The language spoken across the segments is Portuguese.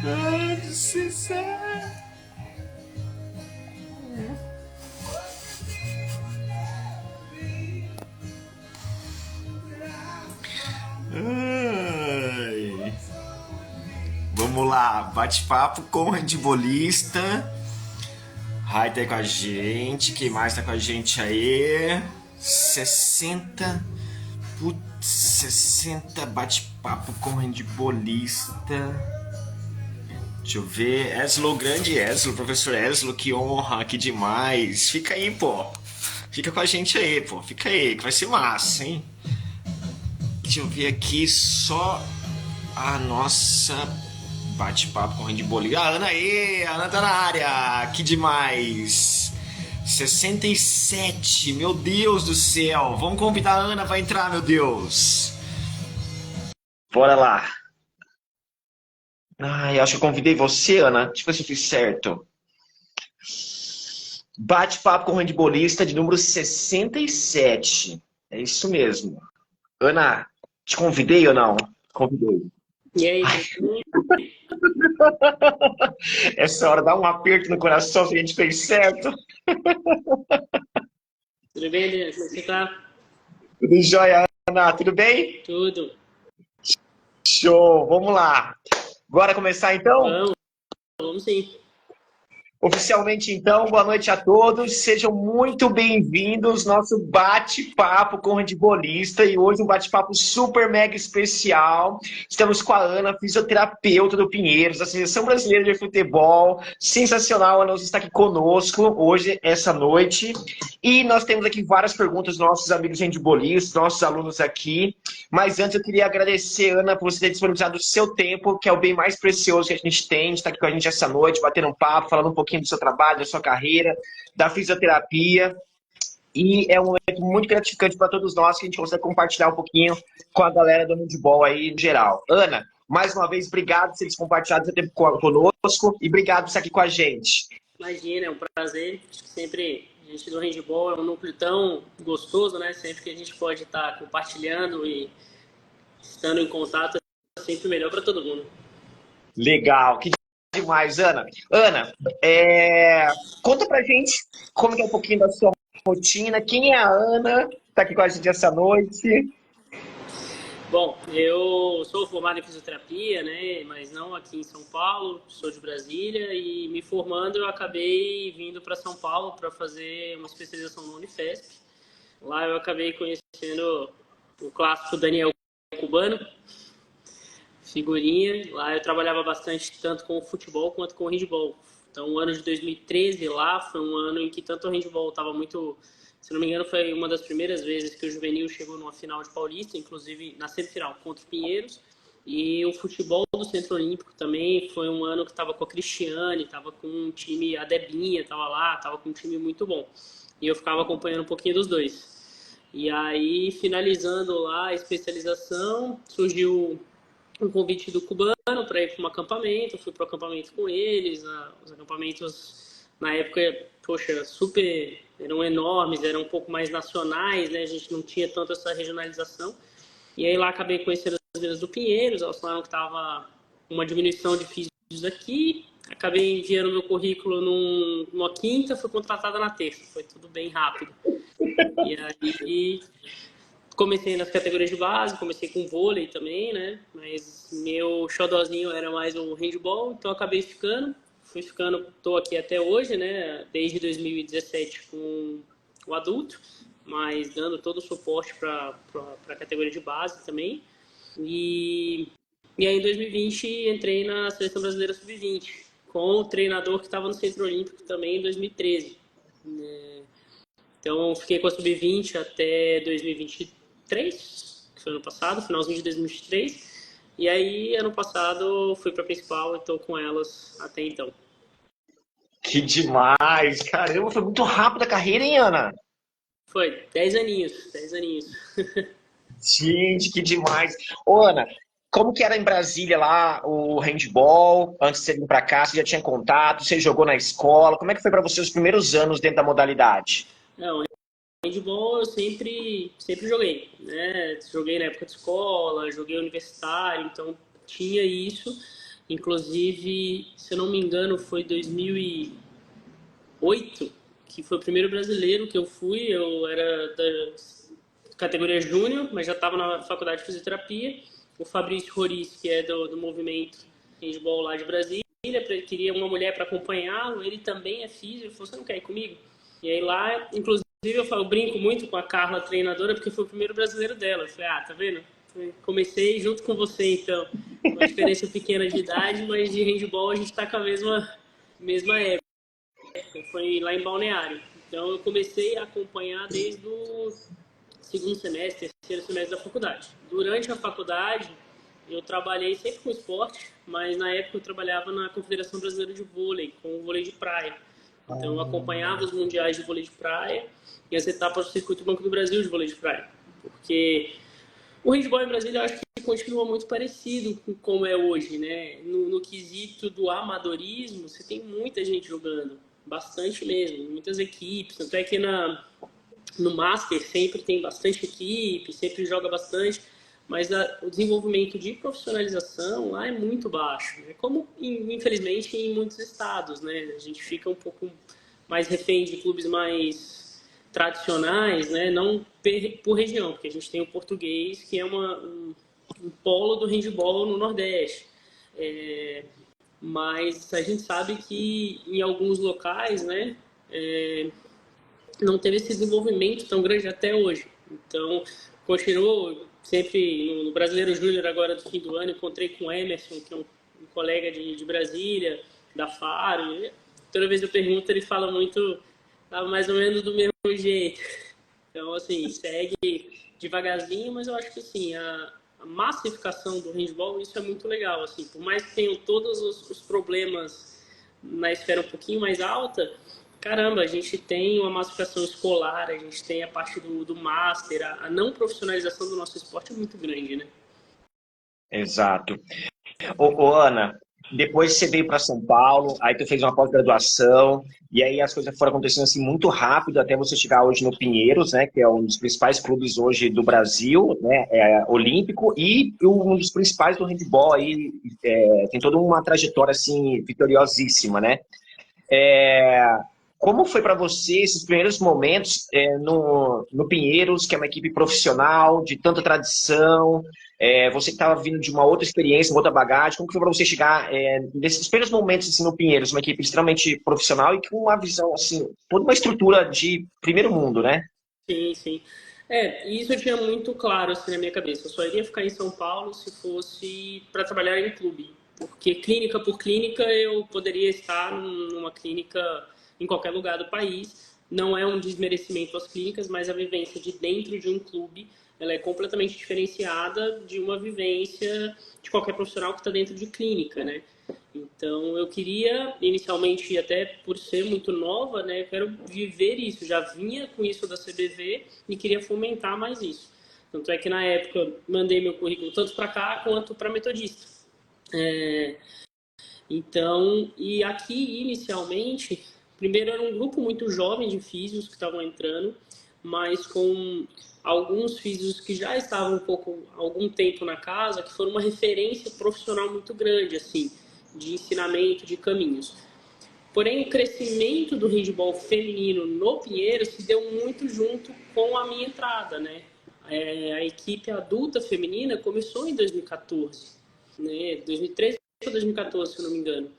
Ai, sincero. Ai. Vamos lá, bate-papo com o handibolista. Rai tá aí com a gente. Quem mais tá com a gente aí? 60. Putz, 60 bate-papo com o handibolista. Deixa eu ver. Eslo, grande Eslo, professor Eslo, que honra, que demais. Fica aí, pô. Fica com a gente aí, pô. Fica aí, que vai ser massa, hein? Deixa eu ver aqui só a nossa bate-papo com o handbolista. Ah, Ana aí, a Ana tá na área. Que demais. 67, meu Deus do céu. Vamos convidar a Ana pra entrar, meu Deus. Bora lá. Ai, acho que eu convidei você, Ana. Deixa eu ver se eu fiz certo. Bate-papo com o handbolista de número 67. É isso mesmo. Ana, te convidei ou não? Convidei. E aí, Ai, tranquilo? essa hora dá um aperto no coração se a gente fez certo. Tudo bem, Adriano? Como é que você tá? Tudo jóia, Ana? Tudo bem? Tudo. Show, vamos lá. Bora começar então? Vamos, vamos sim. Oficialmente, então, boa noite a todos. Sejam muito bem-vindos ao nosso bate-papo com o handbolista. E hoje um bate-papo super mega especial. Estamos com a Ana, fisioterapeuta do Pinheiros, da Seleção Brasileira de Futebol. Sensacional, Ana, você está aqui conosco hoje, essa noite. E nós temos aqui várias perguntas dos nossos amigos handbolistas, nossos alunos aqui. Mas antes eu queria agradecer, Ana, por você ter disponibilizado o seu tempo, que é o bem mais precioso que a gente tem, de estar aqui com a gente essa noite, batendo um papo, falando um pouquinho do seu trabalho, da sua carreira, da fisioterapia. E é um momento muito gratificante para todos nós, que a gente consegue compartilhar um pouquinho com a galera do handball aí em geral. Ana, mais uma vez, obrigado por ter compartilhado seu tempo conosco e obrigado por estar aqui com a gente. Imagina, é um prazer. Acho que sempre a gente do handball é um núcleo tão gostoso, né? Sempre que a gente pode estar compartilhando e estando em contato, é sempre melhor para todo mundo. Legal, que demais, Ana. Ana, conta pra gente como que é um pouquinho da sua rotina, quem é a Ana, tá aqui com a gente essa noite. Bom, eu sou formado em fisioterapia, né? Mas não aqui em São Paulo, sou de Brasília e me formando eu acabei vindo para São Paulo para fazer uma especialização no Unifesp. Lá eu acabei conhecendo o clássico Daniel Cubano, figurinha. Lá eu trabalhava bastante tanto com o futebol quanto com o handball. Então o ano de 2013 lá foi um ano em que tanto o handball estava muito... Se não me engano, foi uma das primeiras vezes que o juvenil chegou numa final de Paulista, inclusive na semifinal contra o Pinheiros. E o futebol do Centro Olímpico também foi um ano que estava com a Cristiane, estava com um time, a Debinha estava lá, estava com um time muito bom. E eu ficava acompanhando um pouquinho dos dois. E aí, finalizando lá a especialização, surgiu um convite do Cubano para ir para um acampamento. Eu fui para o acampamento com eles. Os acampamentos, na época, poxa, super, eram enormes, eram um pouco mais nacionais, né? A gente não tinha tanto essa regionalização. E aí lá acabei conhecendo as meninas do Pinheiros. Elas falaram que estava uma diminuição de físicos aqui. Acabei enviando meu currículo numa quinta, fui contratada na terça. Foi tudo bem rápido. E aí comecei nas categorias de base, comecei com vôlei também, né? Mas meu xodozinho era mais o handball, então acabei ficando. Fui ficando, tô aqui até hoje, né? Desde 2017 com o adulto, mas dando todo o suporte para a categoria de base também. E aí em 2020 entrei na Seleção Brasileira Sub-20, com o treinador que estava no Centro Olímpico também em 2013. Então, fiquei com a Sub-20 até 2023, que foi ano passado, finalzinho de 2023. E aí, ano passado, fui para a principal e estou com elas até então. Que demais, caramba, foi muito rápido a carreira, hein, Ana? Foi 10 aninhos, 10 aninhos. Gente, que demais. Ô, Ana, como que era em Brasília lá o handball, antes de você vir pra cá, você já tinha contato, você jogou na escola, como é que foi pra você os primeiros anos dentro da modalidade? Não, handball eu sempre joguei, né? Joguei na época de escola, joguei universitário, então tinha isso. Inclusive, se eu não me engano, foi 2008, que foi o primeiro brasileiro que eu fui. Eu era da categoria júnior, mas já estava na faculdade de fisioterapia. O Fabrício Roriz, que é do movimento handball lá de Brasília, queria uma mulher para acompanhá-lo. Ele também é físico. Ele falou: você não quer ir comigo? E aí lá, inclusive, eu brinco muito com a Carla, treinadora, porque foi o primeiro brasileiro dela. Eu falei: ah, tá vendo? Comecei junto com você, então. Uma diferença pequena de idade, mas de handball a gente está com a mesma época. Foi lá em Balneário. Então eu comecei a acompanhar desde o segundo semestre, terceiro semestre da faculdade. Durante a faculdade, eu trabalhei sempre com esporte, mas na época eu trabalhava na Confederação Brasileira de Vôlei, com o vôlei de praia. Então eu acompanhava os mundiais de vôlei de praia e as etapas do Circuito Banco do Brasil de vôlei de praia. Porque o handball em Brasília eu acho que continua muito parecido com como é hoje, né? No quesito do amadorismo, você tem muita gente jogando, bastante mesmo, muitas equipes. Tanto é que no Master sempre tem bastante equipe, sempre joga bastante, mas o desenvolvimento de profissionalização lá é muito baixo. É como, infelizmente, em muitos estados, né? A gente fica um pouco mais refém de clubes mais tradicionais, né? Não por região, porque a gente tem o português, que é um polo do handball no Nordeste. Mas a gente sabe que em alguns locais, né, não teve esse desenvolvimento tão grande até hoje. Então, continuo sempre no Brasileiro Júnior, agora do fim do ano, encontrei com o Emerson, que é um colega de Brasília, da Faro. E toda vez que eu pergunto, ele fala muito, mais ou menos do mesmo jeito. Então, assim, segue devagarzinho, mas eu acho que assim, a massificação do handball, isso é muito legal. Assim, por mais que tenham todos os problemas na esfera um pouquinho mais alta, caramba, a gente tem uma massificação escolar, a gente tem a parte do master, a não profissionalização do nosso esporte é muito grande, né? Exato. Ô, Ana, depois você veio para São Paulo, aí tu fez uma pós-graduação, e aí as coisas foram acontecendo assim muito rápido até você chegar hoje no Pinheiros, né, que é um dos principais clubes hoje do Brasil, né, olímpico, e um dos principais do handball aí, tem toda uma trajetória assim vitoriosíssima, né? Como foi para você esses primeiros momentos no Pinheiros, que é uma equipe profissional, de tanta tradição, você que estava vindo de uma outra experiência, uma outra bagagem, como que foi para você chegar nesses primeiros momentos assim, no Pinheiros, uma equipe extremamente profissional e com uma visão, assim, toda uma estrutura de primeiro mundo, né? Sim, sim. Isso eu tinha muito claro assim, na minha cabeça. Eu só iria ficar em São Paulo se fosse para trabalhar em clube. Porque clínica por clínica eu poderia estar numa clínica em qualquer lugar do país. Não é um desmerecimento às clínicas, mas a vivência de dentro de um clube ela é completamente diferenciada de uma vivência de qualquer profissional que está dentro de clínica, né? Então eu queria, inicialmente, até por ser muito nova, né, eu quero viver isso. Já vinha com isso da CBV e queria fomentar mais isso. Tanto é que na época mandei meu currículo tanto para cá quanto para Metodista. Então, e aqui inicialmente, primeiro era um grupo muito jovem de físicos que estavam entrando, mas com alguns físicos que já estavam algum tempo na casa, que foram uma referência profissional muito grande, assim, de ensinamento, de caminhos. Porém, o crescimento do handball feminino no Pinheiro se deu muito junto com a minha entrada, né? A equipe adulta feminina começou em 2014, né? 2013 ou 2014, se eu não me engano.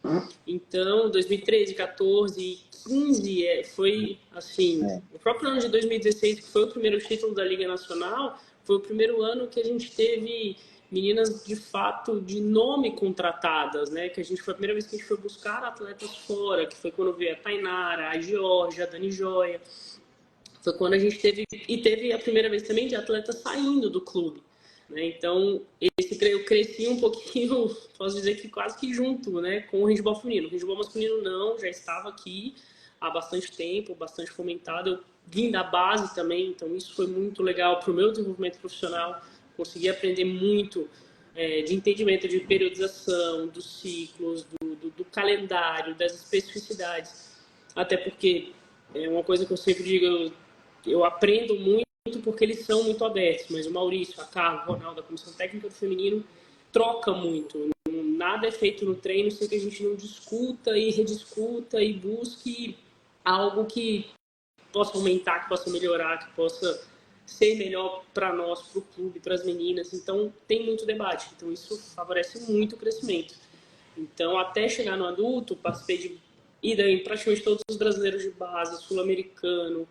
Então, 2013, 14 e 15 foi assim, o próprio ano de 2016, que foi o primeiro título da Liga Nacional, foi o primeiro ano que a gente teve meninas de fato de nome contratadas, né? Que foi a primeira vez que a gente foi buscar atletas fora, que foi quando veio a Tainara, a Georgia, a Dani Joia. Foi quando a gente teve a primeira vez também de atletas saindo do clube. Né? Então, eu cresci um pouquinho, posso dizer que quase que junto, né, com o handball feminino. O handball masculino não, já estava aqui há bastante tempo, bastante fomentado. Eu vim da base também, então isso foi muito legal para o meu desenvolvimento profissional. Consegui aprender muito de entendimento de periodização, dos ciclos, do calendário, das especificidades. Até porque, é uma coisa que eu sempre digo, eu aprendo muito porque eles são muito abertos, mas o Maurício, a Carla, o Ronaldo, a comissão técnica do feminino troca muito. Nada é feito no treino sem que a gente não discuta e rediscuta e busque algo que possa aumentar, que possa melhorar, que possa ser melhor para nós, para o clube, para as meninas. Então, tem muito debate. Então, isso favorece muito o crescimento. Então, até chegar no adulto, participei de ida em praticamente todos os brasileiros de base, sul-americano,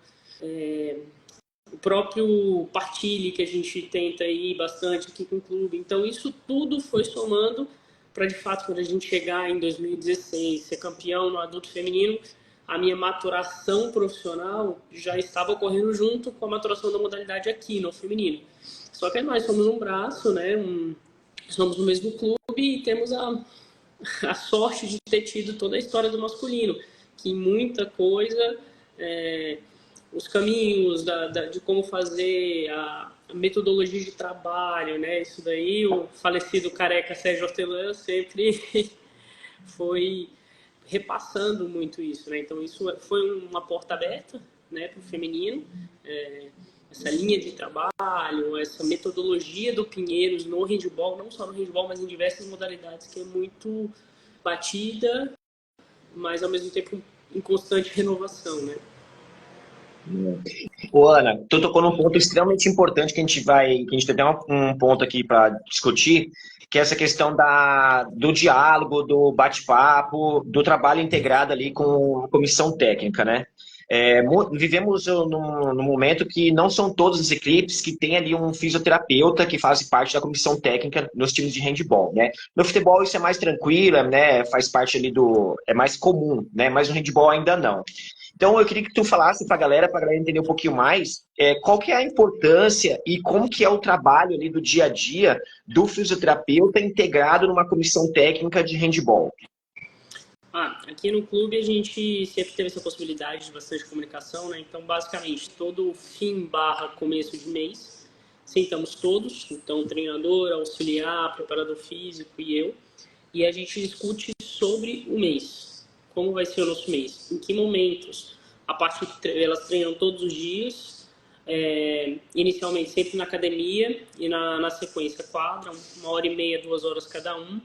o próprio partilhe que a gente tenta ir bastante aqui com o clube. Então, isso tudo foi somando para, de fato, quando a gente chegar em 2016, ser campeão no adulto feminino, a minha maturação profissional já estava ocorrendo junto com a maturação da modalidade aqui no feminino. Só que nós somos um braço, né? Somos no mesmo clube e temos a sorte de ter tido toda a história do masculino, que muita coisa, os caminhos de como fazer, a metodologia de trabalho, né? Isso daí, o falecido careca Sérgio Hortelã sempre foi repassando muito isso, né? Então isso foi uma porta aberta, né, para o feminino, essa linha de trabalho, essa metodologia do Pinheiros no handball, não só no handball, mas em diversas modalidades, que é muito batida, mas ao mesmo tempo em constante renovação, né? Ô, Ana, tu tocou num ponto extremamente importante que a gente tem até um ponto aqui para discutir, que é essa questão do diálogo, do bate-papo, do trabalho integrado ali com a comissão técnica, né? Vivemos num momento que não são todas as equipes que têm ali um fisioterapeuta que faz parte da comissão técnica nos times de handball, né? No futebol isso é mais tranquilo, né? Faz parte ali é mais comum, né? Mas no handball ainda não. Então, eu queria que tu falasse para a galera entender um pouquinho mais, qual que é a importância e como que é o trabalho ali do dia a dia do fisioterapeuta integrado numa comissão técnica de handball. Aqui no clube a gente sempre teve essa possibilidade de bastante comunicação, né? Então, basicamente, todo fim barra começo de mês, sentamos todos, então treinador, auxiliar, preparador físico e eu, e a gente discute sobre o mês. Como vai ser o nosso mês? Em que momentos? A parte elas treinam todos os dias, inicialmente sempre na academia e na sequência quadra, 1h30, 2 horas cada um.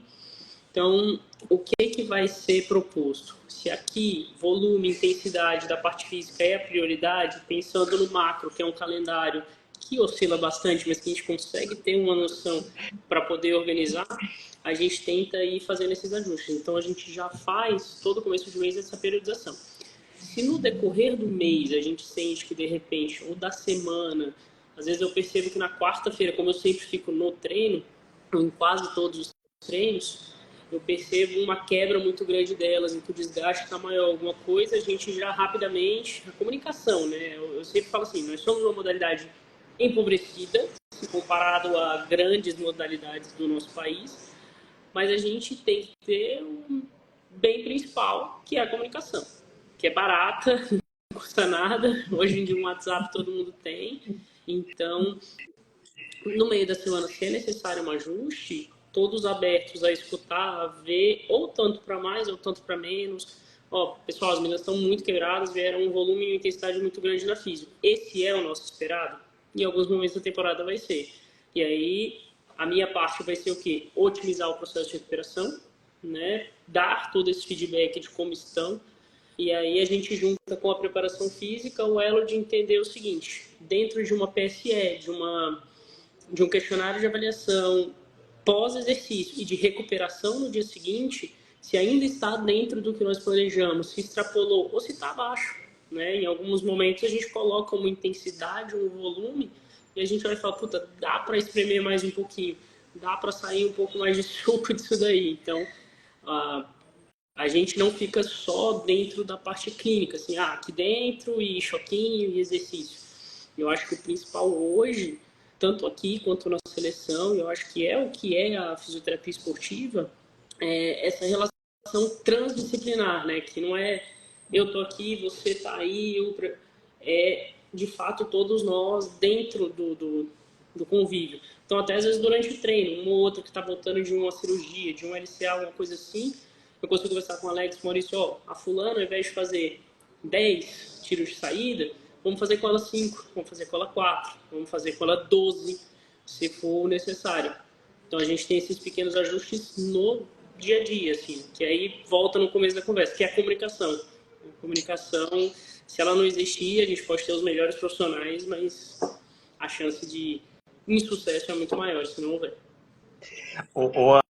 Então, o que vai ser proposto? Se aqui volume, intensidade da parte física é a prioridade, pensando no macro, que é um calendário que oscila bastante, mas que a gente consegue ter uma noção para poder organizar, a gente tenta ir fazendo esses ajustes. Então, a gente já faz todo começo de mês essa periodização. Se no decorrer do mês a gente sente que, de repente, ou da semana, às vezes eu percebo que na quarta-feira, como eu sempre fico no treino, em quase todos os treinos, eu percebo uma quebra muito grande delas, em que o desgaste está maior, alguma coisa, a gente já rapidamente... A comunicação, né? Eu sempre falo assim, nós somos uma modalidade empobrecida, se comparado a grandes modalidades do nosso país, mas a gente tem que ter um bem principal, que é a comunicação, que é barata, não custa nada, hoje em dia um WhatsApp todo mundo tem, então, no meio da semana, se é necessário um ajuste, todos abertos a escutar, a ver, ou tanto para mais, ou tanto para menos. Pessoal, as meninas estão muito quebradas, vieram um volume e uma intensidade muito grande na física. Esse é o nosso esperado? Em alguns momentos da temporada vai ser. E aí, a minha parte vai ser o quê? Otimizar o processo de recuperação, né? Dar todo esse feedback de como estão. E aí a gente junta com a preparação física o elo de entender o seguinte, dentro de uma PSE, de um questionário de avaliação pós-exercício e de recuperação no dia seguinte, se ainda está dentro do que nós planejamos, se extrapolou ou se está abaixo, né? Em alguns momentos a gente coloca uma intensidade, um volume, e a gente vai falar, puta, dá para espremer mais um pouquinho, dá para sair um pouco mais de suco disso daí. Então, a gente não fica só dentro da parte clínica, assim, aqui dentro e choquinho e exercício. Eu acho que o principal hoje, tanto aqui quanto na seleção, eu acho que é o que é a fisioterapia esportiva, essa relação transdisciplinar, né? Que não é eu tô aqui, você tá aí, é de fato todos nós dentro do convívio. Então até às vezes durante o treino, um ou outro que está voltando de uma cirurgia, de um LCA, alguma coisa assim, eu consigo conversar com o Alex, Maurício, a fulana, ao invés de fazer 10 tiros de saída, vamos fazer com ela 5, vamos fazer com ela 4, vamos fazer com ela 12, se for necessário. Então a gente tem esses pequenos ajustes no dia a dia, assim, que aí volta no começo da conversa, que é a comunicação. A comunicação, se ela não existir, a gente pode ter os melhores profissionais, mas a chance de insucesso é muito maior se não houver.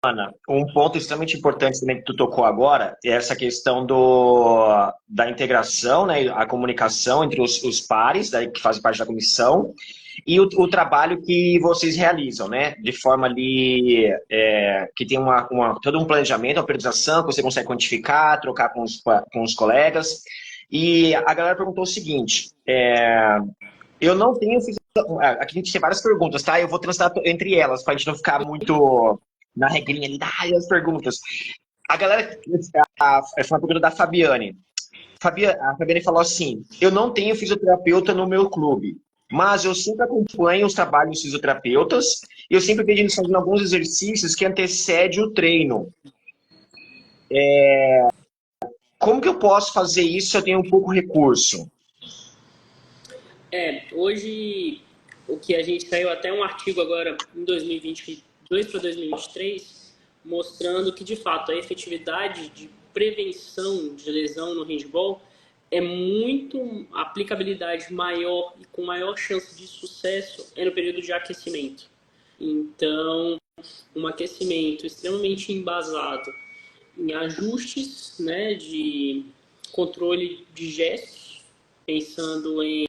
Ana, um ponto extremamente importante também que tu tocou agora é essa questão da integração, né, a comunicação entre os pares, daí, que fazem parte da comissão, e o trabalho que vocês realizam, né, de forma ali que tem todo um planejamento, uma periodização, que você consegue quantificar, trocar com os colegas. E a galera perguntou o seguinte, eu não tenho... Aqui a gente tem várias perguntas, tá? Eu vou transitar entre elas, para a gente não ficar muito na regrinha ali, as perguntas. A galera, essa é uma pergunta da Fabiane. A Fabiane falou assim, eu não tenho fisioterapeuta no meu clube, mas eu sempre acompanho os trabalhos dos fisioterapeutas e eu sempre vejo eles fazendo alguns exercícios que antecedem o treino. Como que eu posso fazer isso se eu tenho pouco recurso? Hoje o que a gente saiu até um artigo agora em 2022 para 2023, mostrando que de fato a efetividade de prevenção de lesão no handball é muito, a aplicabilidade maior e com maior chance de sucesso é no período de aquecimento. Então, um aquecimento extremamente embasado em ajustes, né, de controle de gestos, pensando em,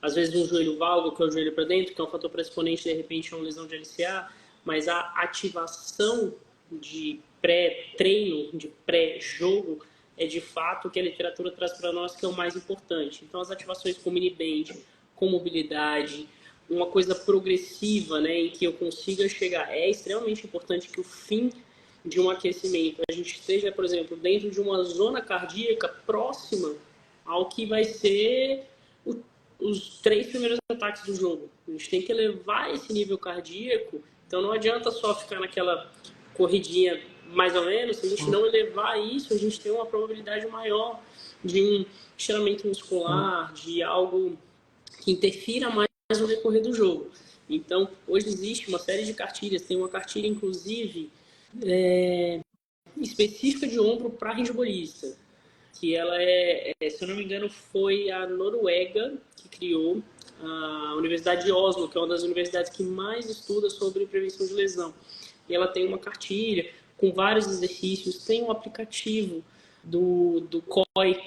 às vezes, um joelho valgo, que é o joelho para dentro, que é um fator predisponente, de repente, a uma lesão de LCA, mas a ativação de pré-treino, de pré-jogo, é de fato o que a literatura traz para nós que é o mais importante. Então, as ativações com mini-band, com mobilidade, uma coisa progressiva, né, em que eu consiga chegar. É extremamente importante que o fim de um aquecimento a gente esteja, por exemplo, dentro de uma zona cardíaca próxima ao que vai ser os 3 primeiros ataques do jogo. A gente tem que elevar esse nível cardíaco, então não adianta só ficar naquela corridinha mais ou menos, se a gente não elevar isso, a gente tem uma probabilidade maior de um estiramento muscular, de algo que interfira mais no decorrer do jogo. Então, hoje existe uma série de cartilhas, tem uma cartilha, inclusive, específica de ombro para handbolista, que ela se eu não me engano, foi a Noruega que criou, a Universidade de Oslo, que é uma das universidades que mais estuda sobre prevenção de lesão. E ela tem uma cartilha com vários exercícios, tem um aplicativo do COI,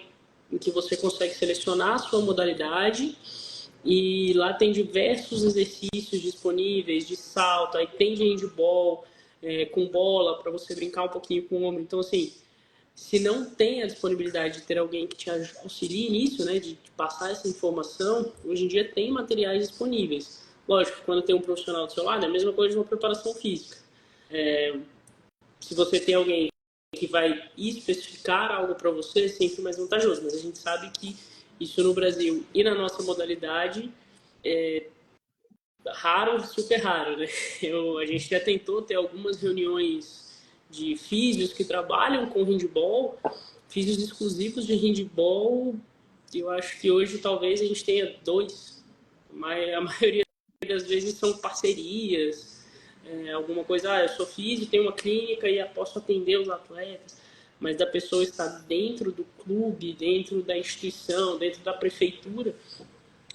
em que você consegue selecionar a sua modalidade, e lá tem diversos exercícios disponíveis de salto, aí tem de handball, com bola, para você brincar um pouquinho com o ombro. Então, assim, se não tem a disponibilidade de ter alguém que te auxilie nisso, né, de passar essa informação, hoje em dia tem materiais disponíveis. Lógico, quando tem um profissional do seu lado, é a mesma coisa de uma preparação física. Se você tem alguém que vai especificar algo para você, é sempre mais vantajoso, mas a gente sabe que isso no Brasil e na nossa modalidade é raro, super raro, né? A gente já tentou ter algumas reuniões de físios que trabalham com handball, físios exclusivos de handball. Eu acho que hoje talvez a gente tenha 2, mas a maioria das vezes são parcerias, alguma coisa, eu sou físio, tenho uma clínica e posso atender os atletas, mas da pessoa estar dentro do clube, dentro da instituição, dentro da prefeitura,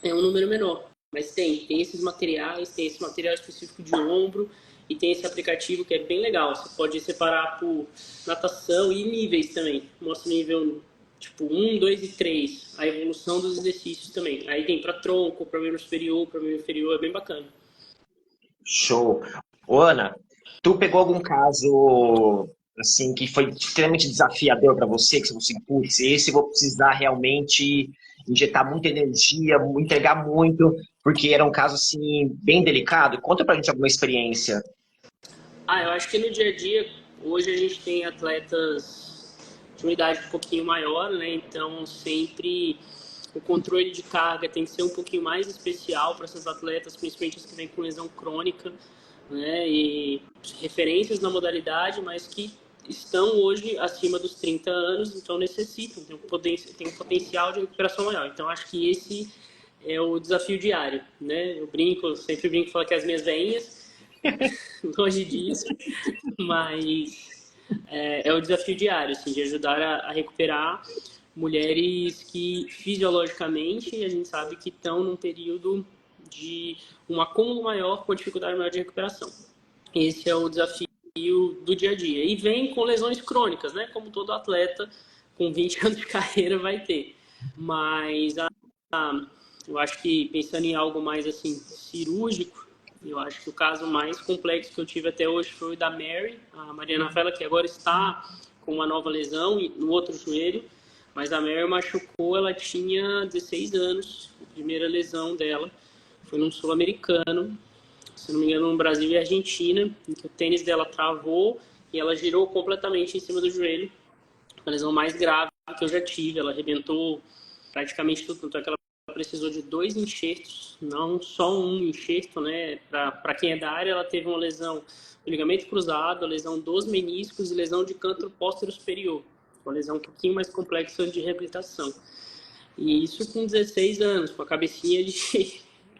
é um número menor. Mas tem esses materiais, tem esse material específico de ombro e tem esse aplicativo que é bem legal. Você pode separar por natação e níveis também. Mostra o nível tipo 1, 2 e 3, a evolução dos exercícios também. Aí tem para tronco, para membro superior, para membro inferior, é bem bacana. Show. Ô, Ana, tu pegou algum caso assim que foi extremamente desafiador para você, que você falou assim, putz, esse eu vou precisar realmente injetar muita energia, entregar muito, porque era um caso assim bem delicado? Conta pra gente alguma experiência. Eu acho que no dia a dia, hoje a gente tem atletas de uma idade um pouquinho maior, né? Então sempre o controle de carga tem que ser um pouquinho mais especial para essas atletas, principalmente as que vêm com lesão crônica, né? E referências na modalidade, mas que estão hoje acima dos 30 anos, então necessitam, tem um potencial de recuperação maior. Então acho que esse é o desafio diário, né? Eu sempre brinco, falo que as minhas veinhas, longe disso, mas é o desafio diário, assim, de ajudar a recuperar mulheres que fisiologicamente a gente sabe que estão num período de um acúmulo maior com dificuldade maior de recuperação. Esse é o desafio do dia a dia. E vem com lesões crônicas, né? Como todo atleta com 20 anos de carreira vai ter. Mas eu acho que pensando em algo mais assim cirúrgico, eu acho que o caso mais complexo que eu tive até hoje foi o da Mary, a Mariana Rafaela, que agora está com uma nova lesão no outro joelho. Mas a Mary machucou, ela tinha 16 anos, a primeira lesão dela foi num sul-americano, se não me engano, no Brasil e Argentina, em que o tênis dela travou e ela girou completamente em cima do joelho. A lesão mais grave que eu já tive, ela arrebentou praticamente tudo, tanto é que ela precisou de 2 enxertos, não só um enxerto, né? Para quem é da área, ela teve uma lesão do ligamento cruzado, a lesão dos meniscos e lesão de canto póstero superior, uma lesão um pouquinho mais complexa de reabilitação. E isso com 16 anos, com a cabecinha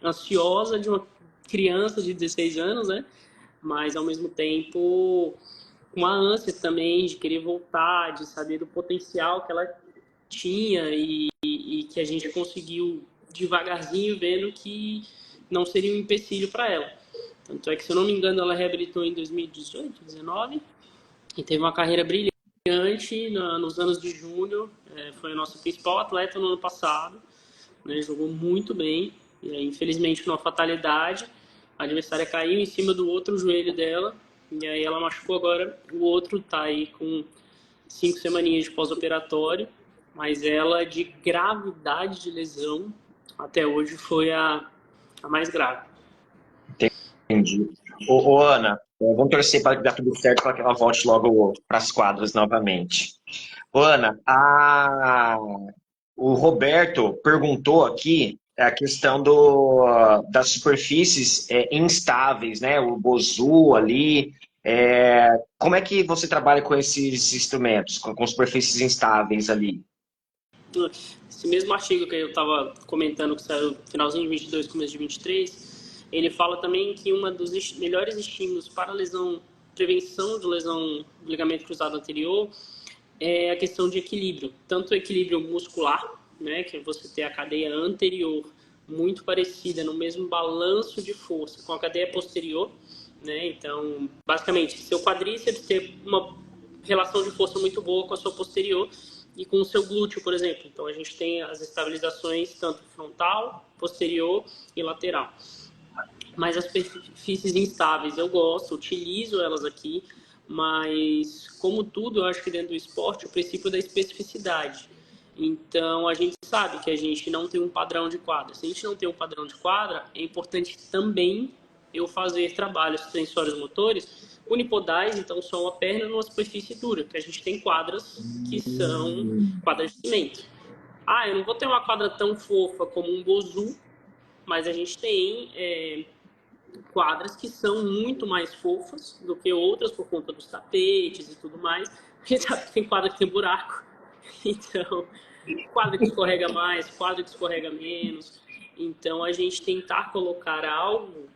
ansiosa de uma criança de 16 anos, né? Mas ao mesmo tempo com a ânsia também de querer voltar, de saber do potencial que ela tinha e que a gente conseguiu devagarzinho vendo que não seria um empecilho para ela. Tanto é que, se eu não me engano, ela reabilitou em 2018, 2019 e teve uma carreira brilhante nos anos de júnior. Foi a nossa principal atleta no ano passado, né? Jogou muito bem e aí, infelizmente, com uma fatalidade, a adversária caiu em cima do outro joelho dela e aí ela machucou agora. O outro tá aí com 5 semaninhas de pós-operatório, mas ela, de gravidade de lesão, até hoje foi a mais grave. Entendi. Ô, Ana, vamos torcer para dar tudo certo para que ela volte logo para as quadras novamente. Ô, Ana, o Roberto perguntou aqui a questão das superfícies instáveis, né? O Bosu ali. Como é que você trabalha com esses instrumentos, com superfícies instáveis ali? Esse mesmo artigo que eu estava comentando, que saiu no finalzinho de 22, começo de 23, ele fala também que um dos melhores estímulos para prevenção de lesão do ligamento cruzado anterior é a questão de equilíbrio. Tanto o equilíbrio muscular, né, que é você ter a cadeia anterior muito parecida, no mesmo balanço de força com a cadeia posterior, né? Então, basicamente, seu quadríceps ter uma relação de força muito boa com a sua posterior e com o seu glúteo, por exemplo. Então, a gente tem as estabilizações tanto frontal, posterior e lateral. Mas as superfícies instáveis eu gosto, utilizo elas aqui, mas como tudo, eu acho que dentro do esporte, o princípio da especificidade. Então, a gente sabe que a gente não tem um padrão de quadra. Se a gente não tem um padrão de quadra, é importante também eu fazer trabalhos tensórios motores unipodais, então só uma perna numa superfície dura, que a gente tem quadras que são quadras de cimento. Eu não vou ter uma quadra tão fofa como um Bosu, mas a gente tem quadras que são muito mais fofas do que outras por conta dos tapetes e tudo mais. A gente sabe que tem quadra que tem buraco, então quadra que escorrega mais, quadra que escorrega menos. Então a gente tentar colocar algo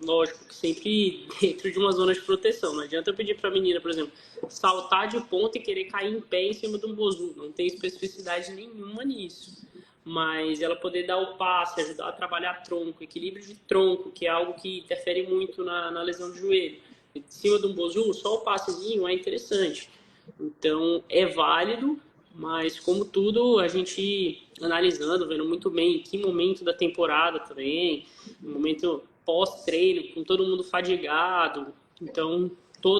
lógico, que sempre dentro de uma zona de proteção. Não adianta eu pedir para a menina, por exemplo, saltar de ponta e querer cair em pé em cima de um Bosu. Não tem especificidade nenhuma nisso. Mas ela poder dar o passe, ajudar a trabalhar tronco, equilíbrio de tronco, que é algo que interfere muito na lesão de joelho. Em cima de um Bosu, só o passezinho é interessante. Então, é válido, mas como tudo, a gente analisando, vendo muito bem em que momento da temporada também, no momento pós-treino, com todo mundo fadigado. Então,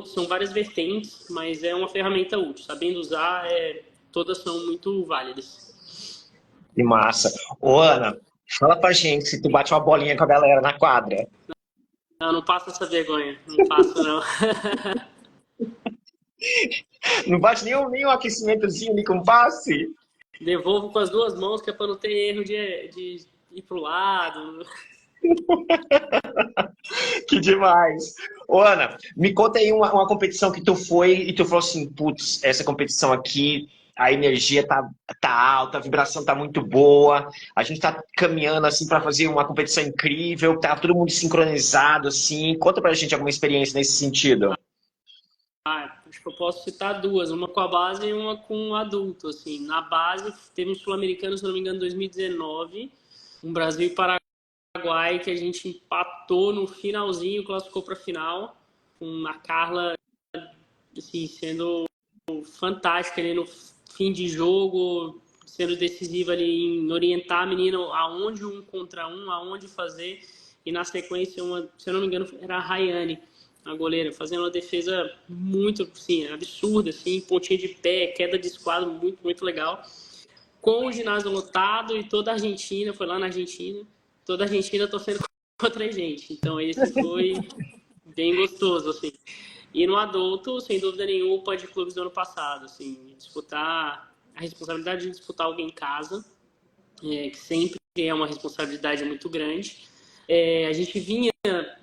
são várias vertentes, mas é uma ferramenta útil. Sabendo usar, todas são muito válidas. Que massa. Ô, Ana, fala pra gente se tu bate uma bolinha com a galera na quadra. Não passo essa vergonha. Não passo, não. Não bate nenhum aquecimentozinho ali com passe? Devolvo com as 2 mãos, que é para não ter erro de ir pro lado. Que demais. Ô, Ana, me conta aí uma competição que tu foi e tu falou assim, putz, essa competição aqui a energia tá alta, a vibração tá muito boa, a gente tá caminhando assim para fazer uma competição incrível, tá todo mundo sincronizado assim. Conta pra gente alguma experiência nesse sentido. Acho que eu posso citar duas, uma com a base e uma com o adulto, assim. Na base, teve um sul-americano, se não me engano, em 2019, um Brasil e Paraguai, que a gente empatou no finalzinho, classificou para a final, com a Carla, assim, sendo fantástica ali no fim de jogo, sendo decisiva ali em orientar a menina aonde um contra um, aonde fazer, e na sequência, se eu não me engano, era a Rayane, a goleira, fazendo uma defesa muito, assim, absurda, assim, pontinha de pé, queda de esquadro, muito, muito legal. Com o ginásio lotado e toda a Argentina, foi lá na Argentina, toda a Argentina torcendo contra a gente. Então esse foi bem gostoso, assim. E no adulto, sem dúvida nenhuma, o PAN de clubes do ano passado, assim, disputar a responsabilidade de disputar algo em casa, que sempre é uma responsabilidade muito grande. A gente vinha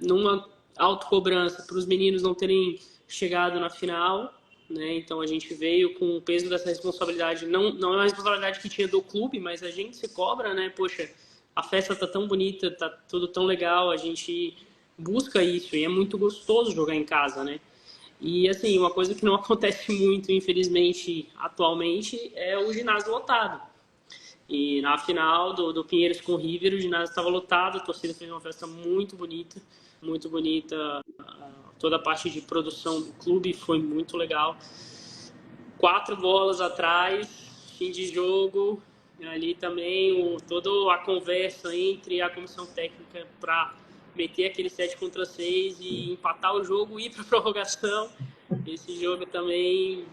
numa autocobrança para os meninos não terem chegado na final, né? Então a gente veio com o peso dessa responsabilidade, não é uma responsabilidade que tinha do clube, mas a gente se cobra, né? Poxa, a festa tá tão bonita, tá tudo tão legal, a gente busca isso e é muito gostoso jogar em casa, né? E assim, uma coisa que não acontece muito, infelizmente, atualmente, é o ginásio lotado. E na final do Pinheiros com o River, o ginásio estava lotado, a torcida fez uma festa muito bonita, muito bonita. Toda a parte de produção do clube foi muito legal. 4 bolas atrás, fim de jogo, ali também toda a conversa entre a comissão técnica para meter aquele 7-6 e empatar o jogo e ir para a prorrogação. Esse jogo também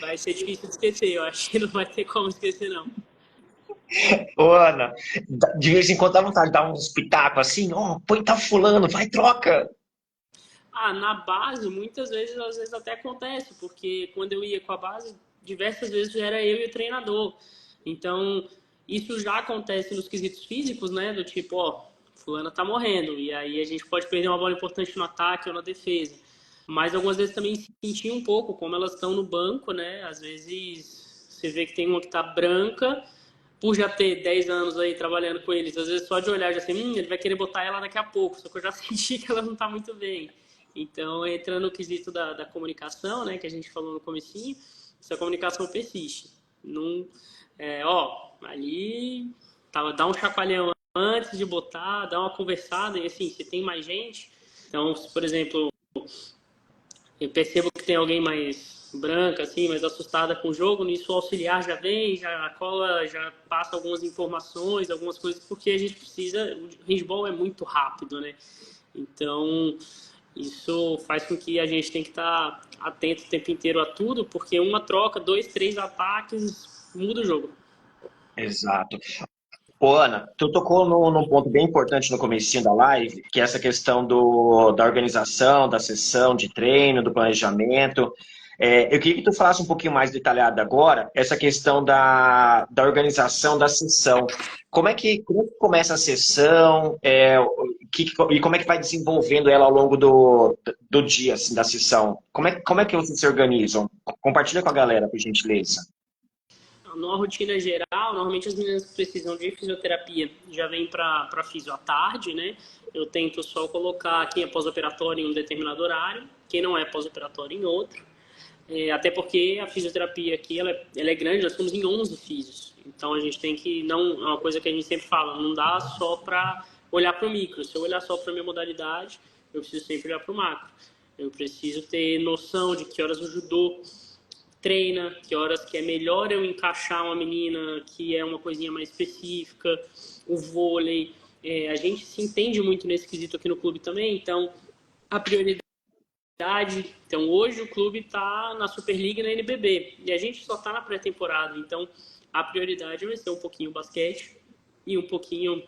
vai ser difícil de esquecer, eu acho que não vai ter como esquecer não. Ô, Ana, de vez em quando dá vontade de dar uns pitacos assim, ó, põe tá fulano, vai, troca. Na base, muitas vezes, às vezes até acontece, porque quando eu ia com a base, diversas vezes era eu e o treinador. Então, isso já acontece nos quesitos físicos, né? Do tipo, ó, fulana tá morrendo, e aí a gente pode perder uma bola importante no ataque ou na defesa. Mas algumas vezes também sentir um pouco, como elas estão no banco, né? Às vezes você vê que tem uma que tá branca, por já ter 10 anos aí trabalhando com eles, às vezes só de olhar já assim, ele vai querer botar ela daqui a pouco, só que eu já senti que ela não tá muito bem. Então, entra no quesito da comunicação, né, que a gente falou no comecinho, essa comunicação persiste. Não, ali dá um chacoalhão antes de botar, dá uma conversada, e assim, se tem mais gente, então, se, por exemplo, eu percebo que tem alguém mais branca, assim, mais assustada com o jogo, nisso o auxiliar já vem, já cola, já passa algumas informações, algumas coisas, porque a gente precisa, o handball é muito rápido, né? Então, isso faz com que a gente tem que estar atento o tempo inteiro a tudo, porque uma troca, 2, 3 ataques, muda o jogo. Exato. Ô, Ana, tu tocou num ponto bem importante no comecinho da live, que é essa questão da organização, da sessão de treino, do planejamento. Eu queria que tu falasse um pouquinho mais detalhado agora, essa questão da organização da sessão. Como é que começa a sessão? E como é que vai desenvolvendo ela ao longo do dia, assim, da sessão? Como é que vocês se organizam? Compartilha com a galera, por gentileza. Numa rotina geral, normalmente as meninas que precisam de fisioterapia já vêm para fisio à tarde, né? Eu tento só colocar quem é pós-operatório em um determinado horário, quem não é pós-operatório em outro. Até porque a fisioterapia aqui ela é grande, nós estamos em 11 fisios. Então a gente tem que, não, é uma coisa que a gente sempre fala, não dá só para olhar para o micro. Se eu olhar só para a minha modalidade, eu preciso sempre olhar para o macro. Eu preciso ter noção de que horas o judô treina, que horas que é melhor eu encaixar uma menina que é uma coisinha mais específica, o vôlei. A gente se entende muito nesse quesito aqui no clube também, então a prioridade. Então hoje o clube está na Superliga e na NBB e a gente só está na pré-temporada, então a prioridade vai ser um pouquinho o basquete e um pouquinho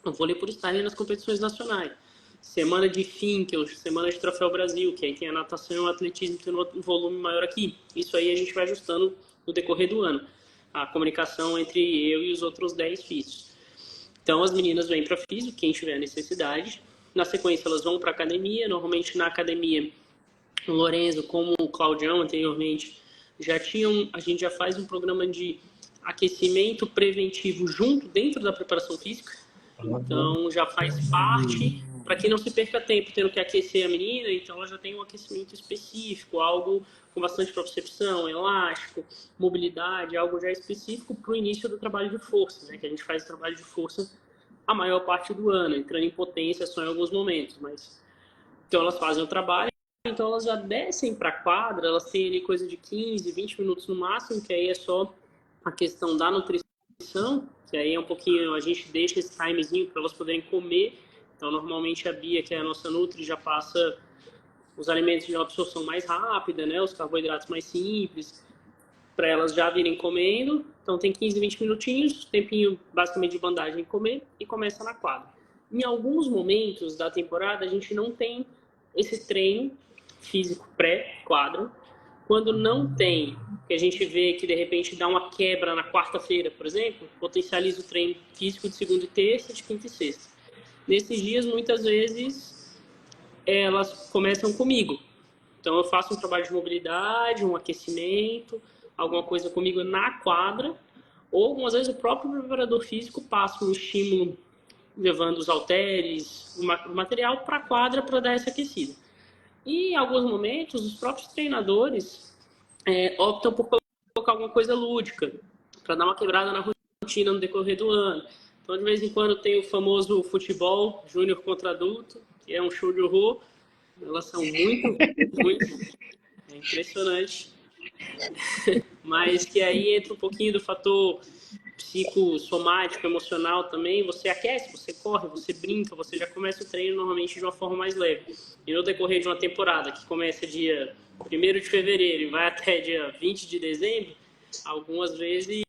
o vôlei por estarem nas competições nacionais. Semana de Finkel, semana de Troféu Brasil, que aí tem a natação e o atletismo tem um volume maior aqui. Isso aí a gente vai ajustando no decorrer do ano. A comunicação entre eu e os outros 10 físicos. Então as meninas vêm para físico, quem tiver necessidade. Na sequência elas vão para academia. Normalmente na academia o Lorenzo, como o Claudião anteriormente, a gente já faz um programa de aquecimento preventivo junto dentro da preparação física. Então já faz parte, para que não se perca tempo tendo que aquecer a menina, então ela já tem um aquecimento específico, algo com bastante propriocepção, elástico, mobilidade, algo já específico para o início do trabalho de força, né? Que a gente faz o trabalho de força a maior parte do ano, entrando em potência só em alguns momentos, mas então elas fazem o trabalho, então elas já descem para a quadra, elas têm ali coisa de 15, 20 minutos no máximo, que aí é só a questão da nutrição, que aí é um pouquinho, a gente deixa esse timezinho para elas poderem comer. Então, normalmente a Bia, que é a nossa Nutri, já passa os alimentos de absorção mais rápida, né? Os carboidratos mais simples, para elas já virem comendo. Então, tem 15, 20 minutinhos, tempinho basicamente de bandagem comer e começa na quadra. Em alguns momentos da temporada, a gente não tem esse treino físico pré-quadro. Quando não tem, que a gente vê que de repente dá uma quebra na quarta-feira, por exemplo, potencializa o treino físico de segunda e terça, de quinta e sexta. Nesses dias, muitas vezes, elas começam comigo. Então, eu faço um trabalho de mobilidade, um aquecimento, alguma coisa comigo na quadra, ou algumas vezes o próprio preparador físico passa um estímulo levando os halteres, o material para a quadra para dar essa aquecida. E em alguns momentos, os próprios treinadores optam por colocar alguma coisa lúdica, para dar uma quebrada na rotina no decorrer do ano. Então, de vez em quando, tem o famoso futebol júnior contra adulto, que é um show de horror. Elas são muito, é impressionante. Mas que aí entra um pouquinho do fator psicossomático, emocional também. Você aquece, você corre, você brinca, você já começa o treino normalmente de uma forma mais leve. E no decorrer de uma temporada que começa dia 1º de fevereiro e vai até dia 20 de dezembro, algumas vezes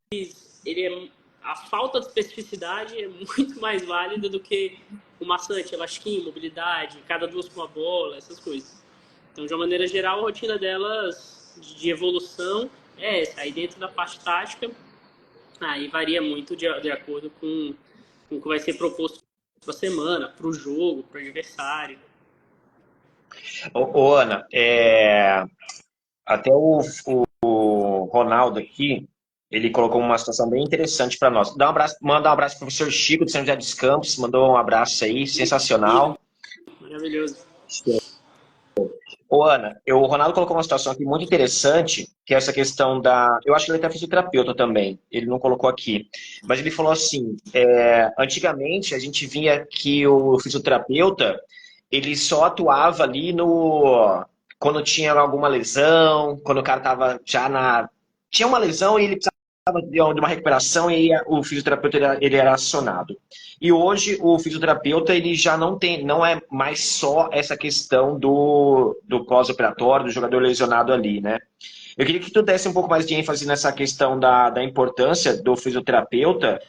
a falta de especificidade é muito mais válida do que o maçante, elastiquinho, mobilidade, cada duas com a bola, essas coisas. Então, de uma maneira geral, a rotina delas de evolução é essa. Aí dentro da parte tática, aí varia muito de acordo com o que vai ser proposto para a semana, para o jogo, para o adversário. Ana, até o Ronaldo aqui, ele colocou uma situação bem interessante para nós. Manda um abraço para o professor Chico, de São José dos Campos, mandou um abraço aí, sensacional. Maravilhoso. Ô, Ana, o Ronaldo colocou uma situação aqui muito interessante, que é essa questão da... Eu acho que ele é até fisioterapeuta também, ele não colocou aqui. Mas ele falou assim, antigamente a gente via que o fisioterapeuta, ele só atuava ali quando tinha alguma lesão, quando o cara tava já tinha uma lesão e ele precisava de uma recuperação e o fisioterapeuta ele era acionado. E hoje o fisioterapeuta ele já não é mais só essa questão do pós-operatório, do jogador lesionado ali, né? Eu queria que tu desse um pouco mais de ênfase nessa questão da importância do fisioterapeuta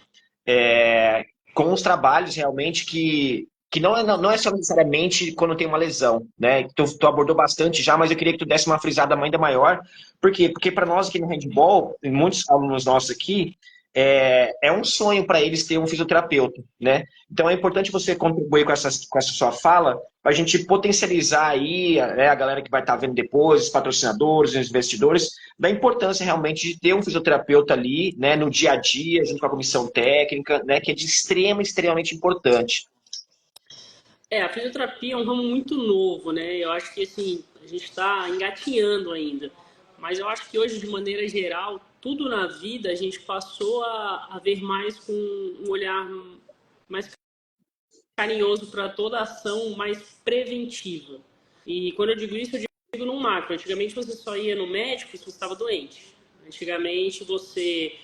com os trabalhos realmente que não é só necessariamente quando tem uma lesão, né? Tu abordou bastante já, mas eu queria que tu desse uma frisada ainda maior. Por quê? Porque para nós aqui no handball, muitos alunos nossos aqui, é um sonho para eles ter um fisioterapeuta, né? Então é importante você contribuir com essa sua fala para a gente potencializar aí, né, a galera que vai estar vendo depois, os patrocinadores, os investidores, da importância realmente de ter um fisioterapeuta ali, né, no dia a dia, junto com a comissão técnica, né, que é de extremamente importante. A fisioterapia é um ramo muito novo, né? Eu acho que, assim, a gente está engatinhando ainda. Mas eu acho que hoje, de maneira geral, tudo na vida a gente passou a ver mais com um olhar mais carinhoso para toda ação mais preventiva. E quando eu digo isso, eu digo num macro. Antigamente você só ia no médico se você estava doente. Antigamente você...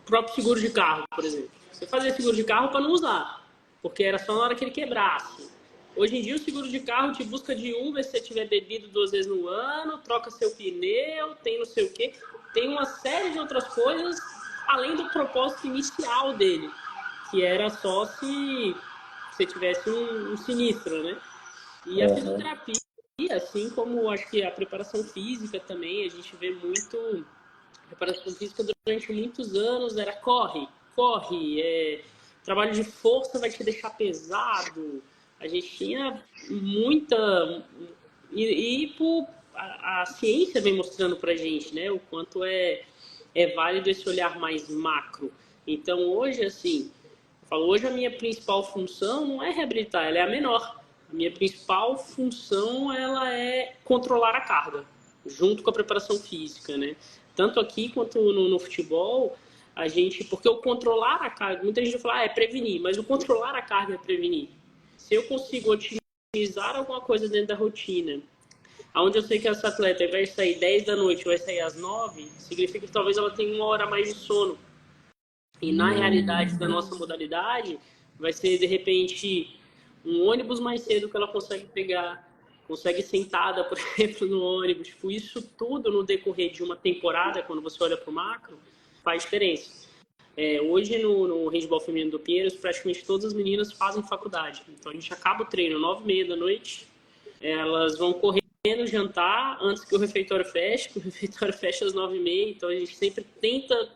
próprio seguro de carro, por exemplo. Você fazia seguro de carro para não usar, porque era só na hora que ele quebrasse. Hoje em dia o seguro de carro te busca de vê se você tiver bebido 2 vezes no ano, troca seu pneu, tem não sei o quê. Tem uma série de outras coisas, além do propósito inicial dele, que era só se você tivesse um sinistro, né? E a fisioterapia, assim como acho que a preparação física também, a gente vê muito... A preparação física durante muitos anos era corre, trabalho de força vai te deixar pesado. A gente tinha muita... a ciência vem mostrando para a gente, né? O quanto é válido esse olhar mais macro. Então, hoje, assim, eu falo, hoje a minha principal função não é reabilitar, ela é a menor. A minha principal função, ela é controlar a carga, junto com a preparação física, né? Tanto aqui quanto no futebol, a gente... Porque o controlar a carga, muita gente fala, é prevenir, mas o controlar a carga é prevenir. Se eu consigo otimizar alguma coisa dentro da rotina, onde eu sei que essa atleta vai sair 10 da noite, vai sair às 9, significa que talvez ela tenha 1 hora a mais de sono. E na realidade da nossa modalidade, vai ser de repente um ônibus mais cedo que ela consegue pegar, consegue sentada, por exemplo, no ônibus. Tipo, isso tudo no decorrer de uma temporada, quando você olha para o macro, faz diferença. Hoje no handball feminino do Pinheiros, praticamente todas as meninas fazem faculdade. Então a gente acaba o treino 9h30 da noite, elas vão correr no jantar antes que o refeitório feche, que o refeitório fecha às 9h30, então a gente sempre tenta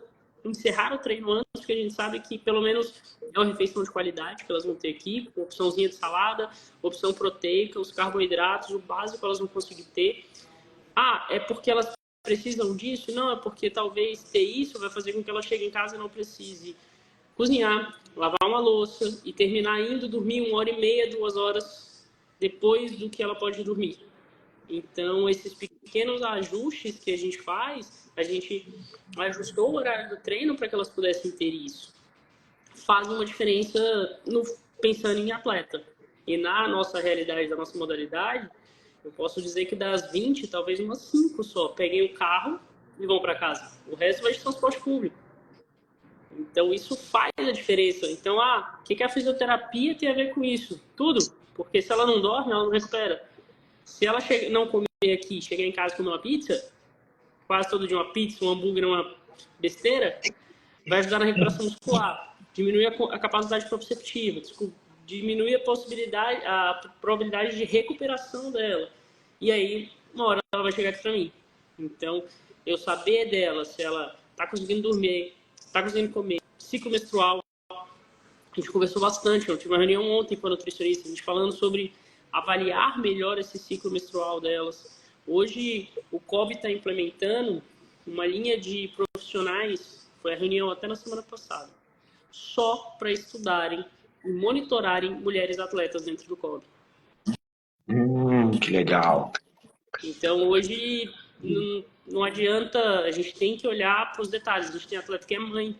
encerrar o treino antes, porque a gente sabe que pelo menos é uma refeição de qualidade que elas vão ter aqui, com opçãozinha de salada, opção proteica, os carboidratos, o básico elas vão conseguir ter. É porque elas precisam disso? Não, é porque talvez ter isso vai fazer com que ela chegue em casa e não precise cozinhar, lavar uma louça e terminar indo dormir 1h30, 2 horas depois do que ela pode dormir. Então, esses pequenos ajustes que a gente faz, a gente ajustou o horário do treino para que elas pudessem ter isso. Faz uma diferença pensando em atleta. E na nossa realidade, da nossa modalidade, eu posso dizer que das 20, talvez umas 5 só peguem o carro e vão para casa. O resto vai de transporte público. Então, isso faz a diferença. Então, o que a fisioterapia tem a ver com isso? Tudo. Porque se ela não dorme, ela não recupera. Se ela não comer aqui, chegar em casa e comer uma pizza, quase todo dia uma pizza, um hambúrguer, uma besteira, vai ajudar na recuperação muscular, diminui a capacidade proprioceptiva, diminui a probabilidade de recuperação dela. E aí, uma hora ela vai chegar aqui para mim. Então, eu saber dela, se ela está conseguindo dormir, está conseguindo comer, ciclo menstrual. A gente conversou bastante, eu tive uma reunião ontem com a nutricionista, a gente falando sobre avaliar melhor esse ciclo menstrual delas. Hoje, o COB está implementando uma linha de profissionais, foi a reunião até na semana passada, só para estudarem e monitorarem mulheres atletas dentro do COB. Que legal. Então, hoje, não adianta, a gente tem que olhar para os detalhes. A gente tem atleta que é mãe.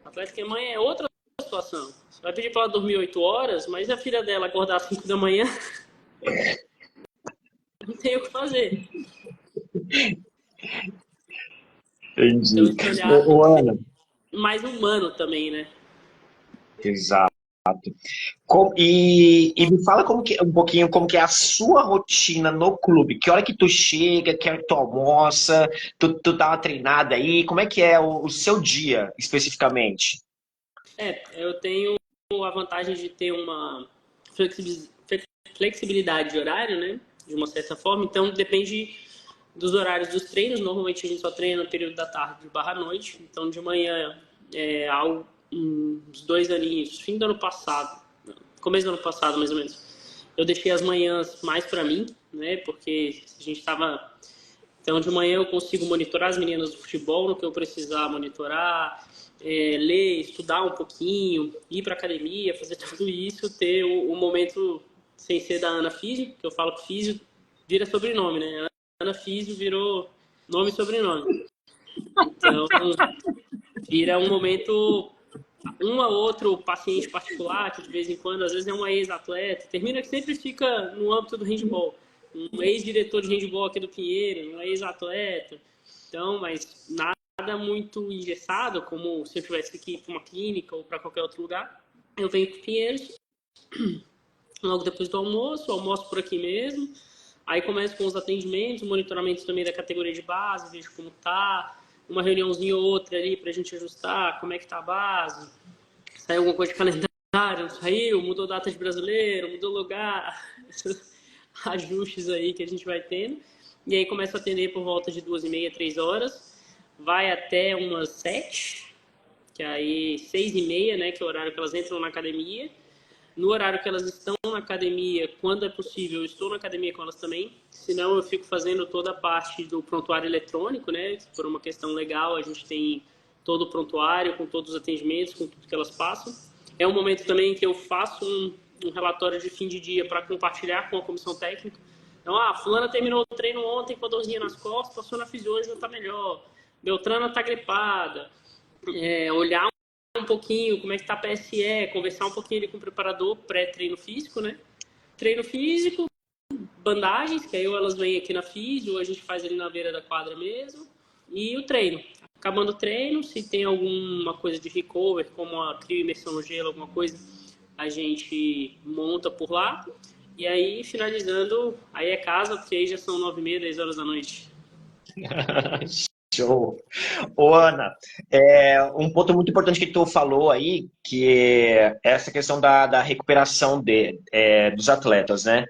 Atleta que é mãe é outra situação. Você vai pedir para ela dormir 8 horas, mas a filha dela acordar às 5 da manhã, não tem o que fazer. Entendi. Então, esse olhar Ana, mais humano também, né? exato. E me fala um pouquinho como que é a sua rotina no clube. Que hora que tu chega, que hora que tu almoça, tu dá uma treinada aí, como é que é o seu dia, especificamente? Eu tenho a vantagem de ter uma flexibilidade de horário, né? De uma certa forma, então depende dos horários dos treinos. Normalmente a gente só treina no período da tarde barra noite, então de manhã há uns 2 aninhos, fim do ano passado, começo do ano passado mais ou menos, eu deixei as manhãs mais para mim, né? Porque a gente estava... Então de manhã eu consigo monitorar as meninas do futebol no que eu precisar monitorar, ler, estudar um pouquinho, ir para academia, fazer tudo isso, ter o momento sem ser da Ana Físio, que eu falo que Físio vira sobrenome, né? Ana Físio virou nome e sobrenome. Então, vira um momento, um ou outro paciente particular, que de vez em quando, às vezes é uma ex-atleta, termina que sempre fica no âmbito do handball. Um ex-diretor de handball aqui do Pinheiro, um ex-atleta. Então, mas nada muito engessado, como se eu tivesse que ir para uma clínica ou para qualquer outro lugar. Eu venho para o Pinheiros, logo depois do almoço, almoço por aqui mesmo. Aí começo com os atendimentos, monitoramento também da categoria de base, vejo como tá, uma reuniãozinha ou outra ali para a gente ajustar como é que tá a base, saiu alguma coisa de calendário, não saiu, mudou data de brasileiro, mudou lugar, esses ajustes aí que a gente vai tendo. E aí começo a atender por volta de 2h30, 3 horas, vai até umas 7, que aí 6h30, né, que é o horário que elas entram na academia. no horário que elas estão na academia, quando é possível, eu estou na academia com elas também. Senão, eu fico fazendo toda a parte do prontuário eletrônico, né? Por uma questão legal, a gente tem todo o prontuário, com todos os atendimentos, com tudo que elas passam. É um momento também que eu faço um relatório de fim de dia para compartilhar com a comissão técnica. Então, fulana terminou o treino ontem com a dorzinha nas costas, passou na fisio, hoje já está melhor. Beltrana está gripada. Olhar um pouquinho como é que está a PSE, conversar um pouquinho ali com o preparador pré-treino físico, né? Treino físico, bandagens, que aí ou elas vêm aqui na fisio, ou a gente faz ali na beira da quadra mesmo, e o treino. Acabando o treino, se tem alguma coisa de recover, como a crio, imersão no gelo, alguma coisa, a gente monta por lá. E aí, finalizando, aí é casa, porque aí já são 9h30, 10 horas da noite. Show! Ô, Ana, um ponto muito importante que tu falou aí, que é essa questão da recuperação dos atletas, né?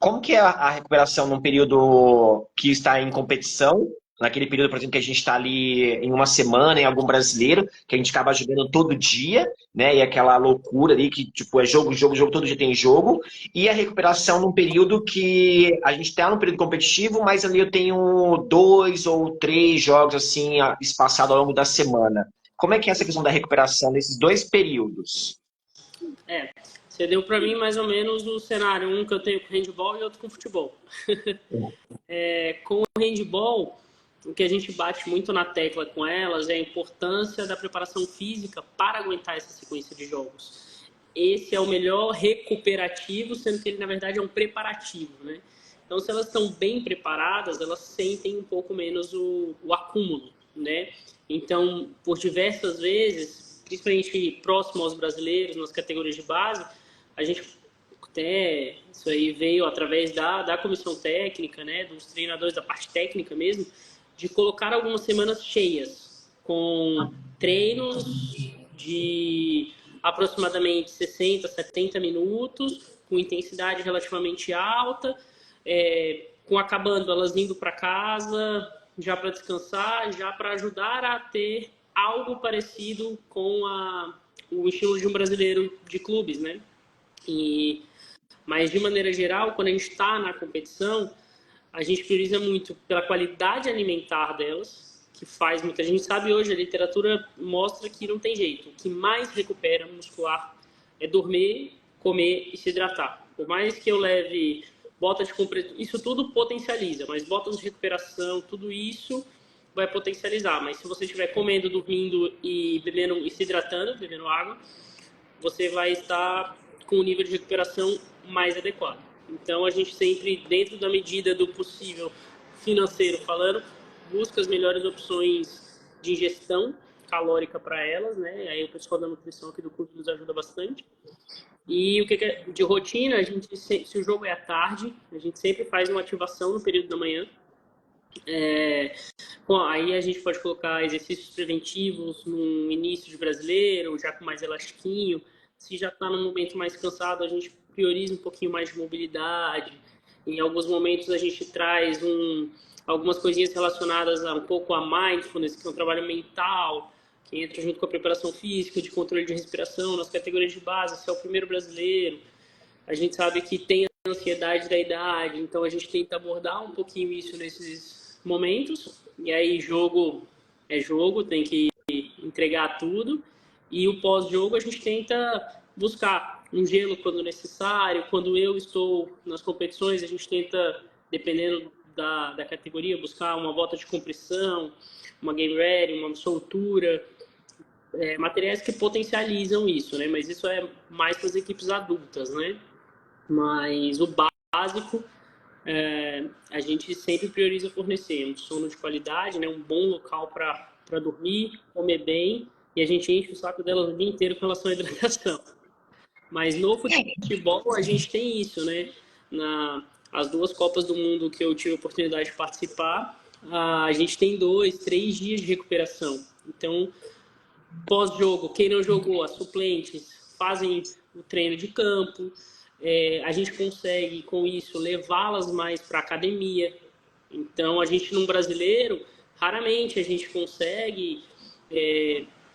Como que é a recuperação num período que está em competição? Naquele período, por exemplo, que a gente está ali em uma semana, em algum brasileiro, que a gente acaba jogando todo dia, né? E aquela loucura ali que, tipo, é jogo, jogo, jogo, todo dia tem jogo. E a recuperação num período que a gente está num período competitivo, mas ali eu tenho 2 ou 3 jogos, assim, espaçados ao longo da semana. Como é que é essa questão da recuperação nesses 2 períodos? Você deu para mim mais ou menos o cenário, um que eu tenho com handball e outro com futebol. Com o handball, o que a gente bate muito na tecla com elas é a importância da preparação física para aguentar essa sequência de jogos. Esse é o melhor recuperativo, sendo que ele, na verdade, é um preparativo, né? Então, se elas estão bem preparadas, elas sentem um pouco menos o acúmulo, né? Então, por diversas vezes, principalmente próximo aos brasileiros, nas categorias de base, a gente até, isso aí veio através da comissão técnica, né, dos treinadores da parte técnica mesmo, de colocar algumas semanas cheias, com treinos de aproximadamente 60, 70 minutos, com intensidade relativamente alta, com acabando elas indo para casa, já para descansar, já para ajudar a ter algo parecido com o estilo de um brasileiro de clubes, né? Mas, de maneira geral, quando a gente está na competição, a gente prioriza muito pela qualidade alimentar delas, que faz muita gente sabe hoje, a literatura mostra que não tem jeito. O que mais recupera muscular é dormir, comer e se hidratar. Por mais que eu leve bota de compressão, isso tudo potencializa, mas botas de recuperação, tudo isso vai potencializar. Mas se você estiver comendo, dormindo e bebendo e se hidratando, bebendo água, você vai estar com um nível de recuperação mais adequado. Então, a gente sempre, dentro da medida do possível, financeiro falando, busca as melhores opções de ingestão calórica para elas, né? Aí o pessoal da nutrição aqui do curso nos ajuda bastante. E o que é de rotina, a gente, se o jogo é à tarde, a gente sempre faz uma ativação no período da manhã. Bom, aí a gente pode colocar exercícios preventivos no início de brasileiro, já com mais elastiquinho. Se já está num momento mais cansado, a gente prioriza um pouquinho mais de mobilidade. Em alguns momentos a gente traz algumas coisinhas relacionadas um pouco a mindfulness, que é um trabalho mental, que entra junto com a preparação física, de controle de respiração, nas categorias de base. Se é o primeiro brasileiro, a gente sabe que tem a ansiedade da idade, então a gente tenta abordar um pouquinho isso nesses momentos. E aí jogo é jogo, tem que entregar tudo. E o pós-jogo a gente tenta buscar um gelo quando necessário. Quando eu estou nas competições, a gente tenta, dependendo da categoria, buscar uma bota de compressão, uma game ready, uma soltura, materiais que potencializam isso, né? Mas isso é mais para as equipes adultas, né? Mas o básico a gente sempre prioriza fornecer um sono de qualidade, né? Um bom local para dormir, comer bem, e a gente enche o saco delas o dia inteiro com relação à hidratação. Mas no futebol a gente tem isso, né? As 2 Copas do Mundo que eu tive a oportunidade de participar, a gente tem 2, 3 dias de recuperação. Então, pós-jogo, quem não jogou, as suplentes fazem o treino de campo. A gente consegue, com isso, levá-las mais para a academia. Então, a gente, num brasileiro, raramente a gente consegue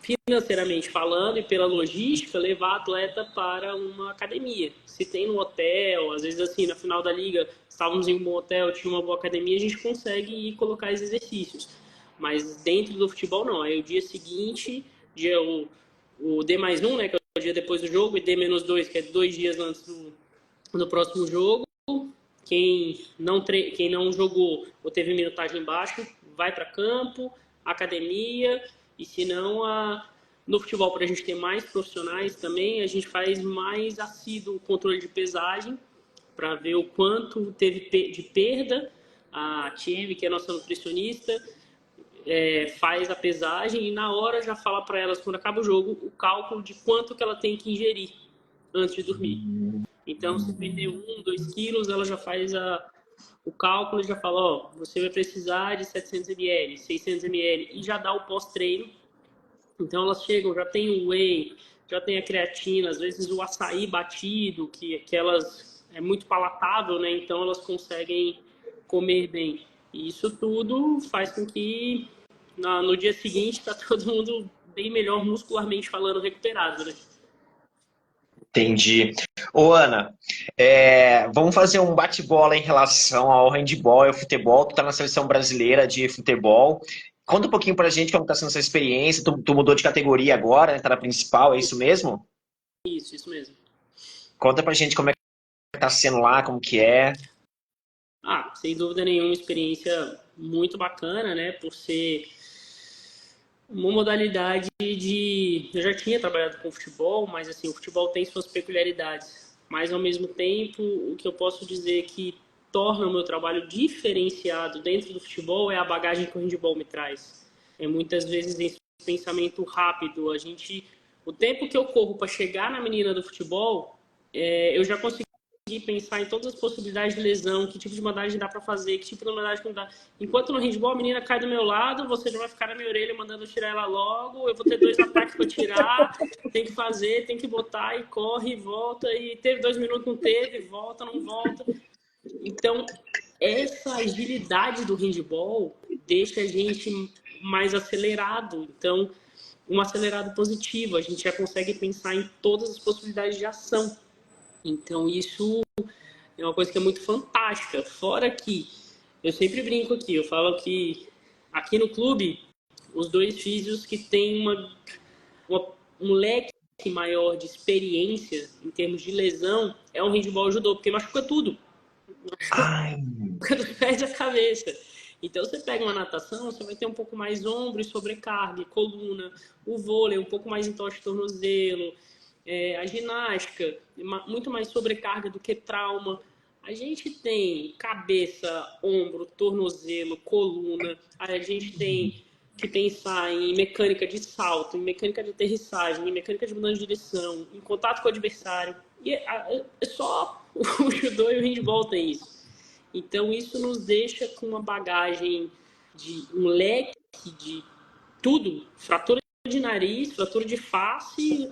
financeiramente falando e pela logística, levar a atleta para uma academia. Se tem no hotel, às vezes assim, na final da liga, estávamos em um bom hotel, tinha uma boa academia, a gente consegue ir colocar esses exercícios. Mas dentro do futebol, não. Aí o dia seguinte, o D+1, né, que é o dia depois do jogo, e D-2, que é 2 dias antes do próximo jogo. Quem não jogou ou teve minutagem baixa, vai para campo, academia, e se não, no futebol, para a gente ter mais profissionais também, a gente faz mais assíduo o controle de pesagem, para ver o quanto teve de perda. A Tieme, que é a nossa nutricionista, faz a pesagem e na hora já fala para elas, quando acaba o jogo, o cálculo de quanto que ela tem que ingerir antes de dormir. Então, se perder 2 quilos, ela já faz o cálculo e já fala, ó, você vai precisar de 700 ml, 600 ml, e já dá o pós-treino. Então, elas chegam, já tem o whey, já tem a creatina, às vezes o açaí batido, que elas é muito palatável, né? Então, elas conseguem comer bem. E isso tudo faz com que no dia seguinte tá todo mundo bem melhor muscularmente falando, recuperado, né? Entendi. Ô, Ana, vamos fazer um bate-bola em relação ao handebol e ao futebol. Tu tá na seleção brasileira de futebol. Conta um pouquinho pra gente como tá sendo essa experiência. Tu mudou de categoria agora, né? Tá na principal, é isso mesmo? Isso mesmo. Conta pra gente como é que tá sendo lá, como que é. Sem dúvida nenhuma, experiência muito bacana, né? Por ser uma modalidade de... Eu já tinha trabalhado com futebol, mas assim, o futebol tem suas peculiaridades. Mas, ao mesmo tempo, o que eu posso dizer que torna o meu trabalho diferenciado dentro do futebol é a bagagem que o handebol me traz. Muitas vezes esse pensamento rápido. O tempo que eu corro para chegar na menina do futebol, eu já consegui pensar em todas as possibilidades de lesão, que tipo de bandagem dá para fazer, que tipo de bandagem não dá. Enquanto no handball a menina cai do meu lado, você já vai ficar na minha orelha mandando eu tirar ela logo, eu vou ter 2 ataques para tirar, tem que fazer, tem que botar e corre e volta, e teve 2 minutos, não teve, volta, não volta. Então, essa agilidade do handball deixa a gente mais acelerado, então, um acelerado positivo, a gente já consegue pensar em todas as possibilidades de ação. Então, isso é uma coisa que é muito fantástica. Fora que, eu sempre brinco aqui, eu falo que aqui no clube, os 2 físios que têm um leque maior de experiência em termos de lesão é o handball e o judô, porque machuca tudo. Machuca do pé a cabeça. Então, você pega uma natação, você vai ter um pouco mais ombro e sobrecarga, coluna, o vôlei, um pouco mais entorse de tornozelo, a ginástica, muito mais sobrecarga do que trauma. A gente tem cabeça, ombro, tornozelo, coluna. A gente tem que pensar em mecânica de salto, em mecânica de aterrissagem, em mecânica de mudança de direção, em contato com o adversário. E só o judô e o handball tem isso. Então, isso nos deixa com uma bagagem de um leque de tudo. Fratura de nariz, fratura de face,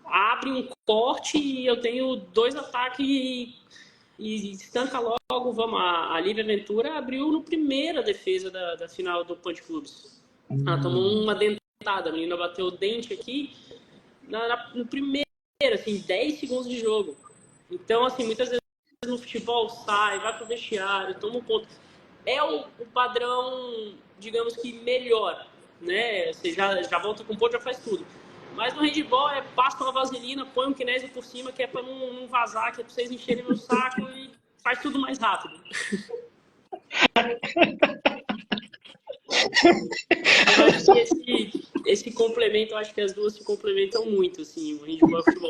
abre um corte e eu tenho 2 ataques e estanca logo. Vamos, a Lívia Ventura abriu no primeira defesa da final do Punch Clubs. Ela tomou uma dentada, a menina bateu o dente aqui no primeiro, assim, 10 segundos de jogo. Então, assim, muitas vezes no futebol sai, vai pro vestiário, toma um ponto. É o padrão, digamos que melhor, né? Você já volta com ponto, já faz tudo. Mas no handball passa uma vaselina, põe um kinésio por cima, que é para não vazar, que é para vocês encherem meu saco e faz tudo mais rápido. Eu acho que esse complemento, eu acho que as duas se complementam muito, assim, o handball e o futebol.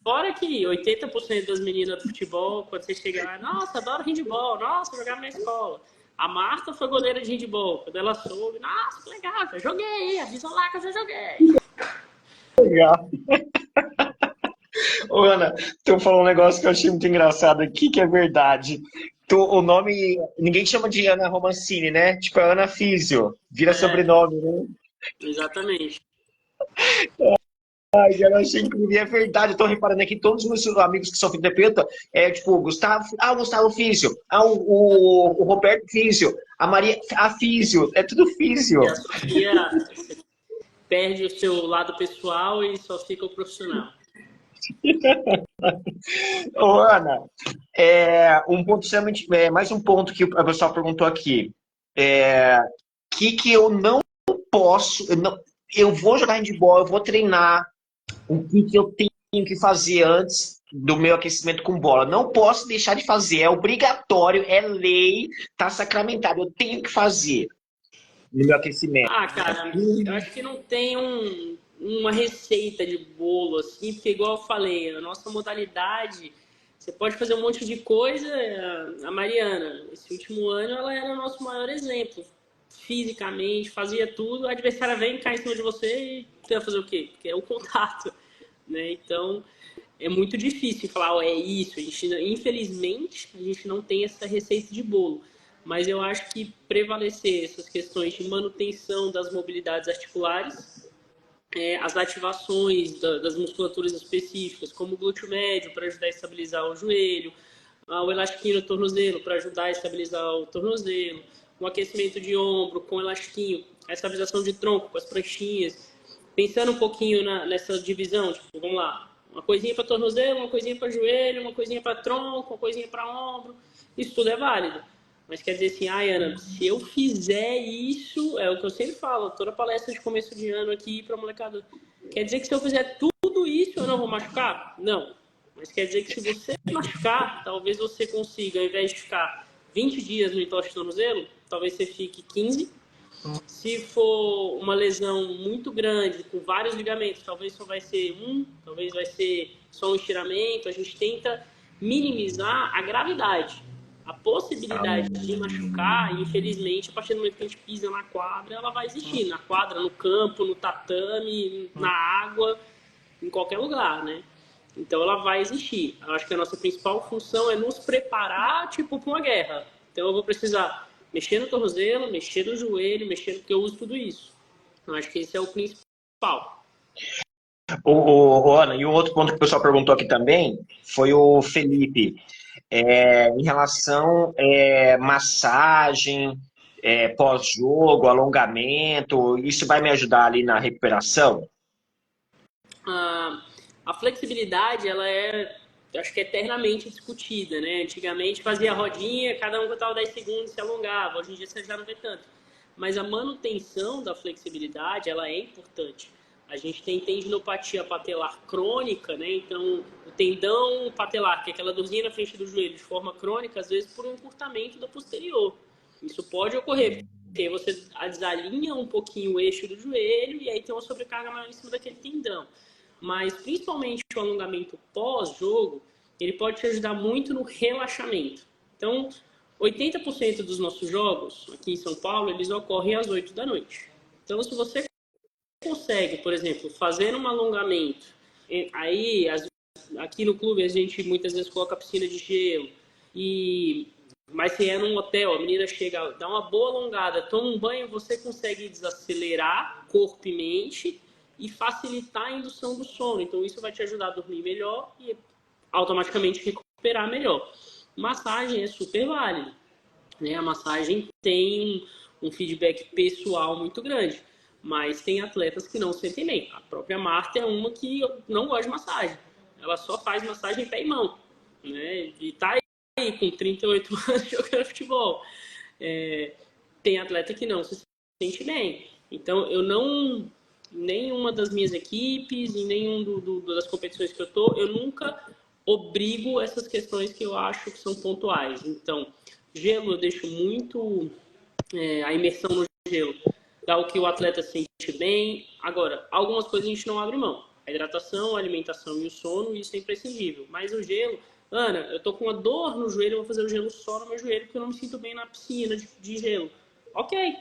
Fora que 80% das meninas do futebol, quando você chega lá, nossa, adoro handball, nossa, jogava na escola. A Marta foi goleira de handball. Quando ela soube, nossa, que legal, já joguei, avisa lá que eu já joguei. Legal. Ô, Ana, tu falou um negócio que eu achei muito engraçado aqui, que é verdade. O nome, ninguém chama de Ana Romancini, né? Tipo, é Ana Físio. Vira sobrenome, né? Exatamente. Ai, eu achei incrível, é verdade. Eu tô reparando aqui, todos os meus amigos que são fisioterapeuta, tipo, Gustavo, o Gustavo Físio, o Roberto Físio, a Maria, a Físio, é tudo Físio. E a Sofia, perde o seu lado pessoal e só fica o profissional. Ô, Ana, um ponto extremamente, mais um ponto que o pessoal perguntou aqui. Que eu não posso, eu vou jogar handball, eu vou treinar, o que eu tenho que fazer antes do meu aquecimento com bola? Não posso deixar de fazer, é obrigatório, é lei, tá sacramentado, eu tenho que fazer no meu aquecimento. Ah, cara, eu acho que não tem uma receita de bolo, assim, porque igual eu falei, a nossa modalidade, você pode fazer um monte de coisa. A Mariana, esse último ano, ela era o nosso maior exemplo. Fisicamente, fazia tudo, o adversário vem, cai em cima de você e você vai fazer o quê? Porque é o contato, né? Então, é muito difícil falar, é isso. Infelizmente, a gente não tem essa receita de bolo. Mas eu acho que prevalecer essas questões de manutenção das mobilidades articulares, as ativações das musculaturas específicas, como o glúteo médio para ajudar a estabilizar o joelho, o elastiquinho no tornozelo para ajudar a estabilizar o tornozelo, um aquecimento de ombro com elastiquinho, a estabilização de tronco com as pranchinhas. Pensando um pouquinho nessa divisão, tipo, vamos lá, uma coisinha para tornozelo, uma coisinha para joelho, uma coisinha para tronco, uma coisinha para ombro, isso tudo é válido. Mas quer dizer assim, Ana, se eu fizer isso, é o que eu sempre falo, toda palestra de começo de ano aqui para molecada, quer dizer que se eu fizer tudo isso eu não vou machucar? Não. Mas quer dizer que se você machucar, talvez você consiga, ao invés de ficar 20 dias no entorse de tornozelo, talvez você fique 15. Se for uma lesão muito grande, com vários ligamentos, talvez só vai ser talvez vai ser só um estiramento. A gente tenta minimizar a gravidade. A possibilidade de machucar, infelizmente, a partir do momento que a gente pisa na quadra, ela vai existir. Na quadra, no campo, no tatame, na água, em qualquer lugar, né? Então ela vai existir. Eu acho que a nossa principal função é nos preparar, tipo, para uma guerra. Então eu vou precisar mexer no tornozelo, mexer no joelho, mexer, porque eu uso tudo isso. Eu acho que esse é o principal. Ana, e um outro ponto que o pessoal perguntou aqui também foi o Felipe. Em relação massagem, pós-jogo, alongamento, isso vai me ajudar ali na recuperação? A flexibilidade, ela acho que eternamente discutida, né? Antigamente fazia rodinha, cada um contava 10 segundos e se alongava. Hoje em dia você já não vê tanto. Mas a manutenção da flexibilidade, ela é importante. A gente tem tendinopatia patelar crônica, né? Então, o tendão patelar, que é aquela dorzinha na frente do joelho, de forma crônica, às vezes por um encurtamento da posterior. Isso pode ocorrer, porque você desalinha um pouquinho o eixo do joelho e aí tem uma sobrecarga maior em cima daquele tendão. Mas, principalmente o alongamento pós-jogo, ele pode te ajudar muito no relaxamento. Então, 80% dos nossos jogos aqui em São Paulo, eles ocorrem às 8 da noite. Então, se você consegue, por exemplo, fazer um alongamento, aí aqui no clube a gente muitas vezes coloca piscina de gelo, mas se é num hotel, a menina chega, dá uma boa alongada, toma um banho, você consegue desacelerar corpo e mente e facilitar a indução do sono. Então isso vai te ajudar a dormir melhor e automaticamente recuperar melhor. Massagem é super válida, né? A massagem tem um feedback pessoal muito grande. Mas tem atletas que não sentem bem. A própria Marta é uma que não gosta de massagem. Ela só faz massagem em pé e mão. Né? E tá aí com 38 anos jogando futebol. Tem atleta que não se sente bem. Então, eu não... Nenhuma das minhas equipes, em nenhum das competições que eu nunca obrigo essas questões que eu acho que são pontuais. Então, gelo eu deixo muito... a imersão no gelo dá o que o atleta sente bem. Agora, algumas coisas a gente não abre mão. A hidratação, a alimentação e o sono, isso é imprescindível. Mas o gelo, Ana, eu tô com uma dor no joelho, eu vou fazer o gelo só no meu joelho porque eu não me sinto bem na piscina de gelo. Ok.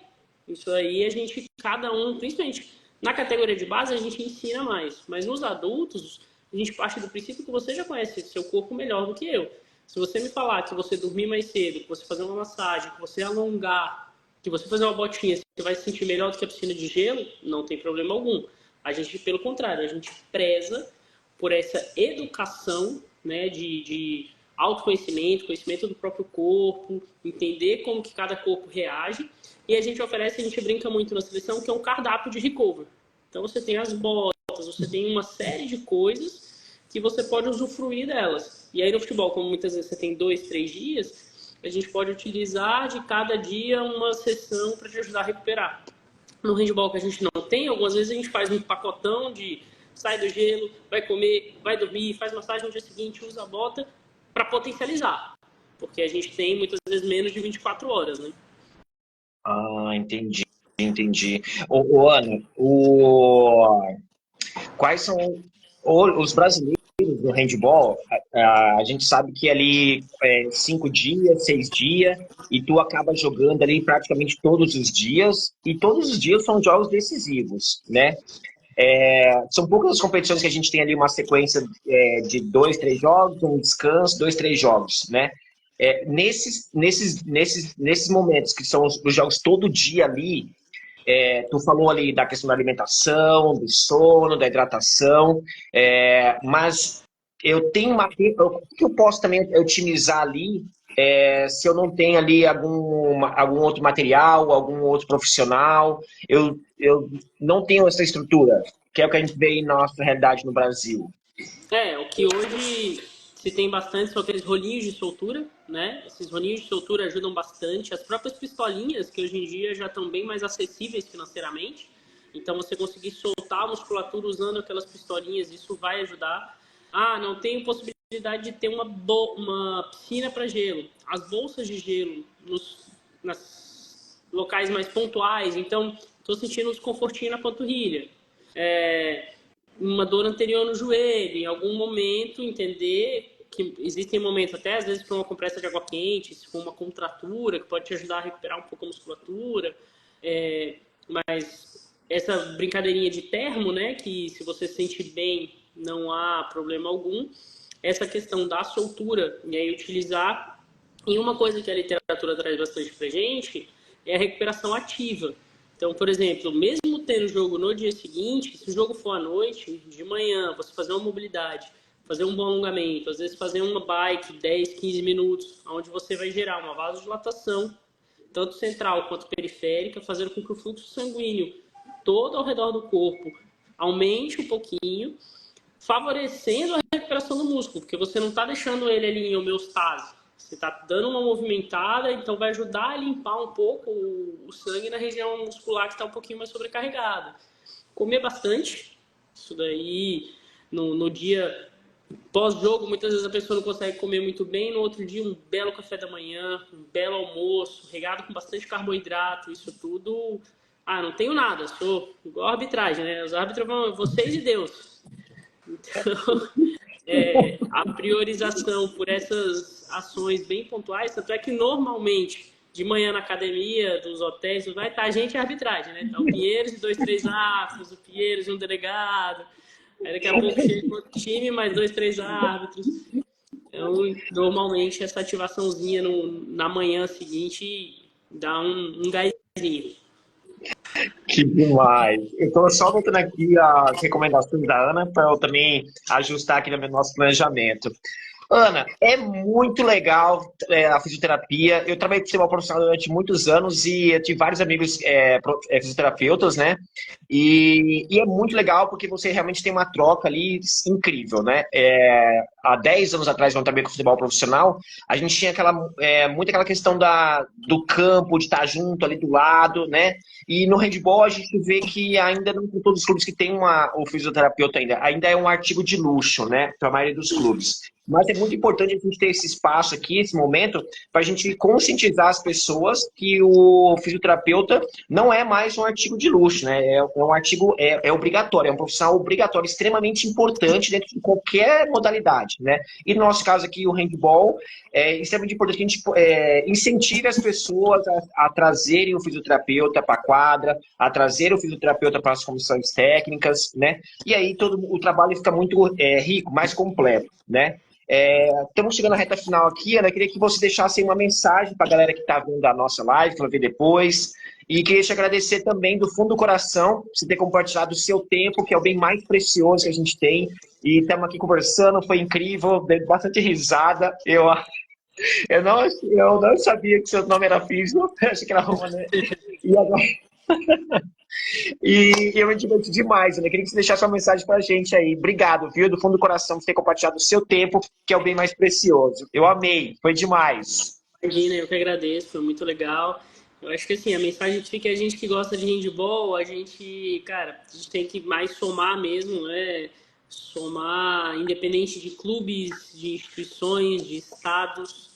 Isso aí a gente, cada um, principalmente na categoria de base, a gente ensina mais. Mas nos adultos, a gente parte do princípio que você já conhece seu corpo melhor do que eu. Se você me falar que você dormir mais cedo, que você fazer uma massagem, que você alongar, que você fazer uma botinha, você vai se sentir melhor do que a piscina de gelo, não tem problema algum. A gente, pelo contrário, a gente preza por essa educação, né, de autoconhecimento, conhecimento do próprio corpo, entender como que cada corpo reage. E a gente oferece, a gente brinca muito na seleção, que é um cardápio de recovery. Então você tem as botas, você tem uma série de coisas que você pode usufruir delas. E aí no futebol, como muitas vezes você tem 2, 3 dias, a gente pode utilizar de cada dia uma sessão para te ajudar a recuperar. No handball que a gente não tem, algumas vezes a gente faz um pacotão de sai do gelo, vai comer, vai dormir, faz massagem no dia seguinte, usa a bota para potencializar. Porque a gente tem muitas vezes menos de 24 horas, né? Ah, entendi, entendi. Ana, quais são os brasileiros do handball? A gente sabe que ali é 5 dias, 6 dias, e tu acaba jogando ali praticamente todos os dias, e todos os dias são jogos decisivos, né? São poucas as competições que a gente tem ali uma sequência de 2, 3 jogos, um descanso, 2, 3 jogos, né? Nesses momentos que são os jogos todo dia ali, tu falou ali da questão da alimentação, do sono, da hidratação, mas eu tenho o que eu posso também otimizar ali se eu não tenho ali algum outro material, algum outro profissional, eu não tenho essa estrutura, que é o que a gente vê na nossa realidade no Brasil. O que hoje se tem bastante são aqueles rolinhos de soltura, né? Esses rolinhos de soltura ajudam bastante. As próprias pistolinhas, que hoje em dia já estão bem mais acessíveis financeiramente. Então, você conseguir soltar a musculatura usando aquelas pistolinhas, isso vai ajudar. Ah, não tenho possibilidade de ter uma piscina para gelo. As bolsas de gelo nas locais mais pontuais. Então, estou sentindo um desconfortinho na panturrilha. Uma dor anterior no joelho, em algum momento entender que existem momentos, até às vezes para uma compressa de água quente, se for uma contratura, que pode te ajudar a recuperar um pouco a musculatura, mas essa brincadeirinha de termo, né, que se você se sente bem, não há problema algum, essa questão da soltura, e aí utilizar, e uma coisa que a literatura traz bastante pra gente, é a recuperação ativa. Então, por exemplo, mesmo tendo jogo no dia seguinte, se o jogo for à noite, de manhã, você fazer uma mobilidade, fazer um bom alongamento, às vezes fazer uma bike 10, 15 minutos, onde você vai gerar uma vasodilatação, tanto central quanto periférica, fazendo com que o fluxo sanguíneo todo ao redor do corpo aumente um pouquinho, favorecendo a recuperação do músculo, porque você não está deixando ele ali em homeostase. Você está dando uma movimentada, então vai ajudar a limpar um pouco o sangue na região muscular que está um pouquinho mais sobrecarregada. Comer bastante, isso daí no dia pós-jogo, muitas vezes a pessoa não consegue comer muito bem, no outro dia um belo café da manhã, um belo almoço, regado com bastante carboidrato, isso tudo... Ah, não tenho nada, sou igual a arbitragem, né? Os árbitros vão, vocês e Deus. Então, a priorização por essas ações bem pontuais, tanto é que normalmente de manhã na academia dos hotéis vai estar gente e arbitragem, né? Então, o Pinheiros e 2, 3 árbitros, o Pinheiros e um delegado, aí daqui a pouco chega outro time, mais 2, 3 árbitros. Então, normalmente essa ativaçãozinha na manhã seguinte dá um gásinho. Que demais. Eu estou só botando aqui as recomendações da Ana para eu também ajustar aqui no nosso planejamento. Ana, é muito legal a fisioterapia. Eu trabalhei com futebol profissional durante muitos anos e eu tive vários amigos fisioterapeutas, né? E é muito legal porque você realmente tem uma troca ali incrível, né? Há 10 anos atrás, quando eu trabalhei com futebol profissional, a gente tinha muito aquela questão do campo, de estar junto ali do lado, né? E no handball a gente vê que ainda não tem todos os clubes que tem o fisioterapeuta ainda é um artigo de luxo, né? Para a maioria dos clubes. Mas é muito importante a gente ter esse espaço aqui, esse momento, para a gente conscientizar as pessoas que o fisioterapeuta não é mais um artigo de luxo, né? É um artigo, obrigatório, é um profissional obrigatório, extremamente importante dentro de qualquer modalidade, né? E no nosso caso aqui, o handball, é extremamente importante que a gente incentive as pessoas a trazerem o fisioterapeuta para a quadra, a trazer o fisioterapeuta para as comissões técnicas, né? E aí todo o trabalho fica muito rico, mais completo, né? Estamos chegando à reta final aqui, Ana. Eu queria que você deixasse uma mensagem para a galera que está vendo a nossa live, que vai ver depois. E queria te agradecer também do fundo do coração por você ter compartilhado o seu tempo, que é o bem mais precioso que a gente tem. E estamos aqui conversando, foi incrível, dei bastante risada. Eu não sabia que seu nome era Físio, achei que era Roma, né? E agora, E eu me diverti demais, né? Queria que você deixasse uma mensagem pra gente aí. Obrigado, viu? Do fundo do coração por ter compartilhado o seu tempo, que é o bem mais precioso. Eu amei, foi demais. Imagina, eu que agradeço, foi muito legal. Eu acho que assim, a mensagem que fica é a gente que gosta de handball, a gente, cara, a gente tem que mais somar mesmo, né? Somar, independente de clubes, de instituições, de estados.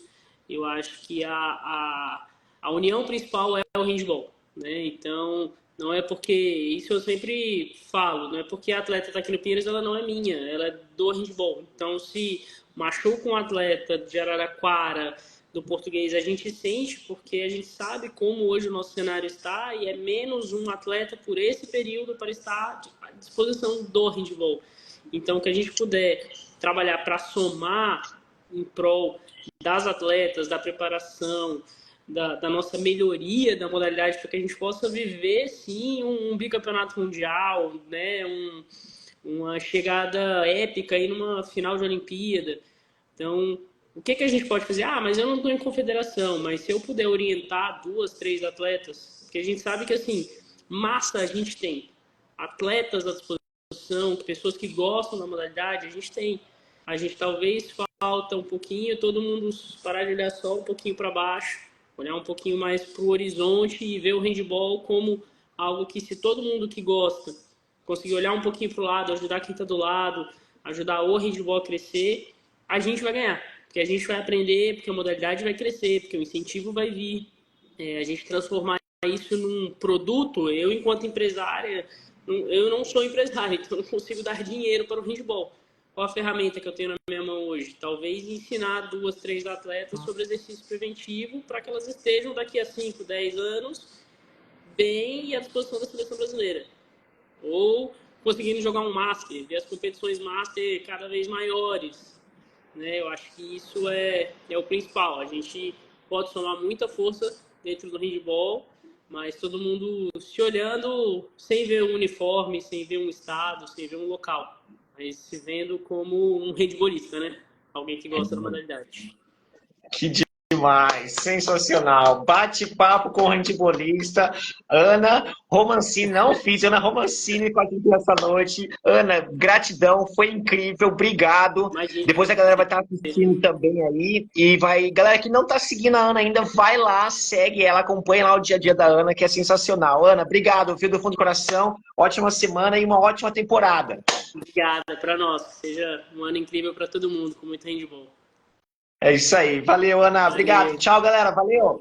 Eu acho que a união principal é o handball, né? Então, não é porque, isso eu sempre falo, não é porque a atleta está aqui no Pinheiros, ela não é minha, ela é do handball. Então, se machuca um atleta de Araraquara, do português, a gente sente porque a gente sabe como hoje o nosso cenário está e é menos um atleta por esse período para estar à disposição do handball. Então, que a gente puder trabalhar para somar em prol das atletas, da preparação, da nossa melhoria da modalidade, para que a gente possa viver, sim, um bicampeonato mundial, né? Uma chegada épica aí numa final de Olimpíada. Então, o que a gente pode fazer? Ah, mas eu não estou em confederação, mas se eu puder orientar duas, três atletas, porque a gente sabe que, assim, massa a gente tem, atletas à disposição, pessoas que gostam da modalidade, a gente tem. A gente talvez falta um pouquinho, todo mundo parar de olhar só um pouquinho para baixo, olhar um pouquinho mais para o horizonte e ver o handball como algo que, se todo mundo que gosta conseguir olhar um pouquinho para o lado, ajudar quem está do lado, ajudar o handball a crescer, a gente vai ganhar. Porque a gente vai aprender, porque a modalidade vai crescer, porque o incentivo vai vir. A gente transformar isso num produto, eu enquanto empresária, eu não sou empresária, então eu não consigo dar dinheiro para o handball. Qual a ferramenta que eu tenho na minha mão hoje? Talvez ensinar duas, três atletas sobre exercício preventivo para que elas estejam daqui a 5, 10 anos bem e à disposição da seleção brasileira. Ou conseguindo jogar um Master, ver as competições Master cada vez maiores. Né? Eu acho que isso é o principal. A gente pode somar muita força dentro do handball, mas todo mundo se olhando sem ver um uniforme, sem ver um estado, sem ver um local, mas se vendo como um handballista, né? Alguém que gosta da modalidade. Que demais, sensacional. Bate-papo com o handbolista Ana Romancini, não fiz, Ana Romancini com a gente essa noite. Ana, gratidão, foi incrível, obrigado. Imagina. Depois a galera vai estar assistindo também aí. E vai, galera que não está seguindo a Ana ainda, vai lá, segue ela, acompanha lá o dia a dia da Ana, que é sensacional. Ana, obrigado, viu, do fundo do coração. Ótima semana e uma ótima temporada. Obrigada para nós, que seja um ano incrível para todo mundo, com muito handball. É isso aí. Valeu, Ana. Obrigado. Valeu. Tchau, galera. Valeu.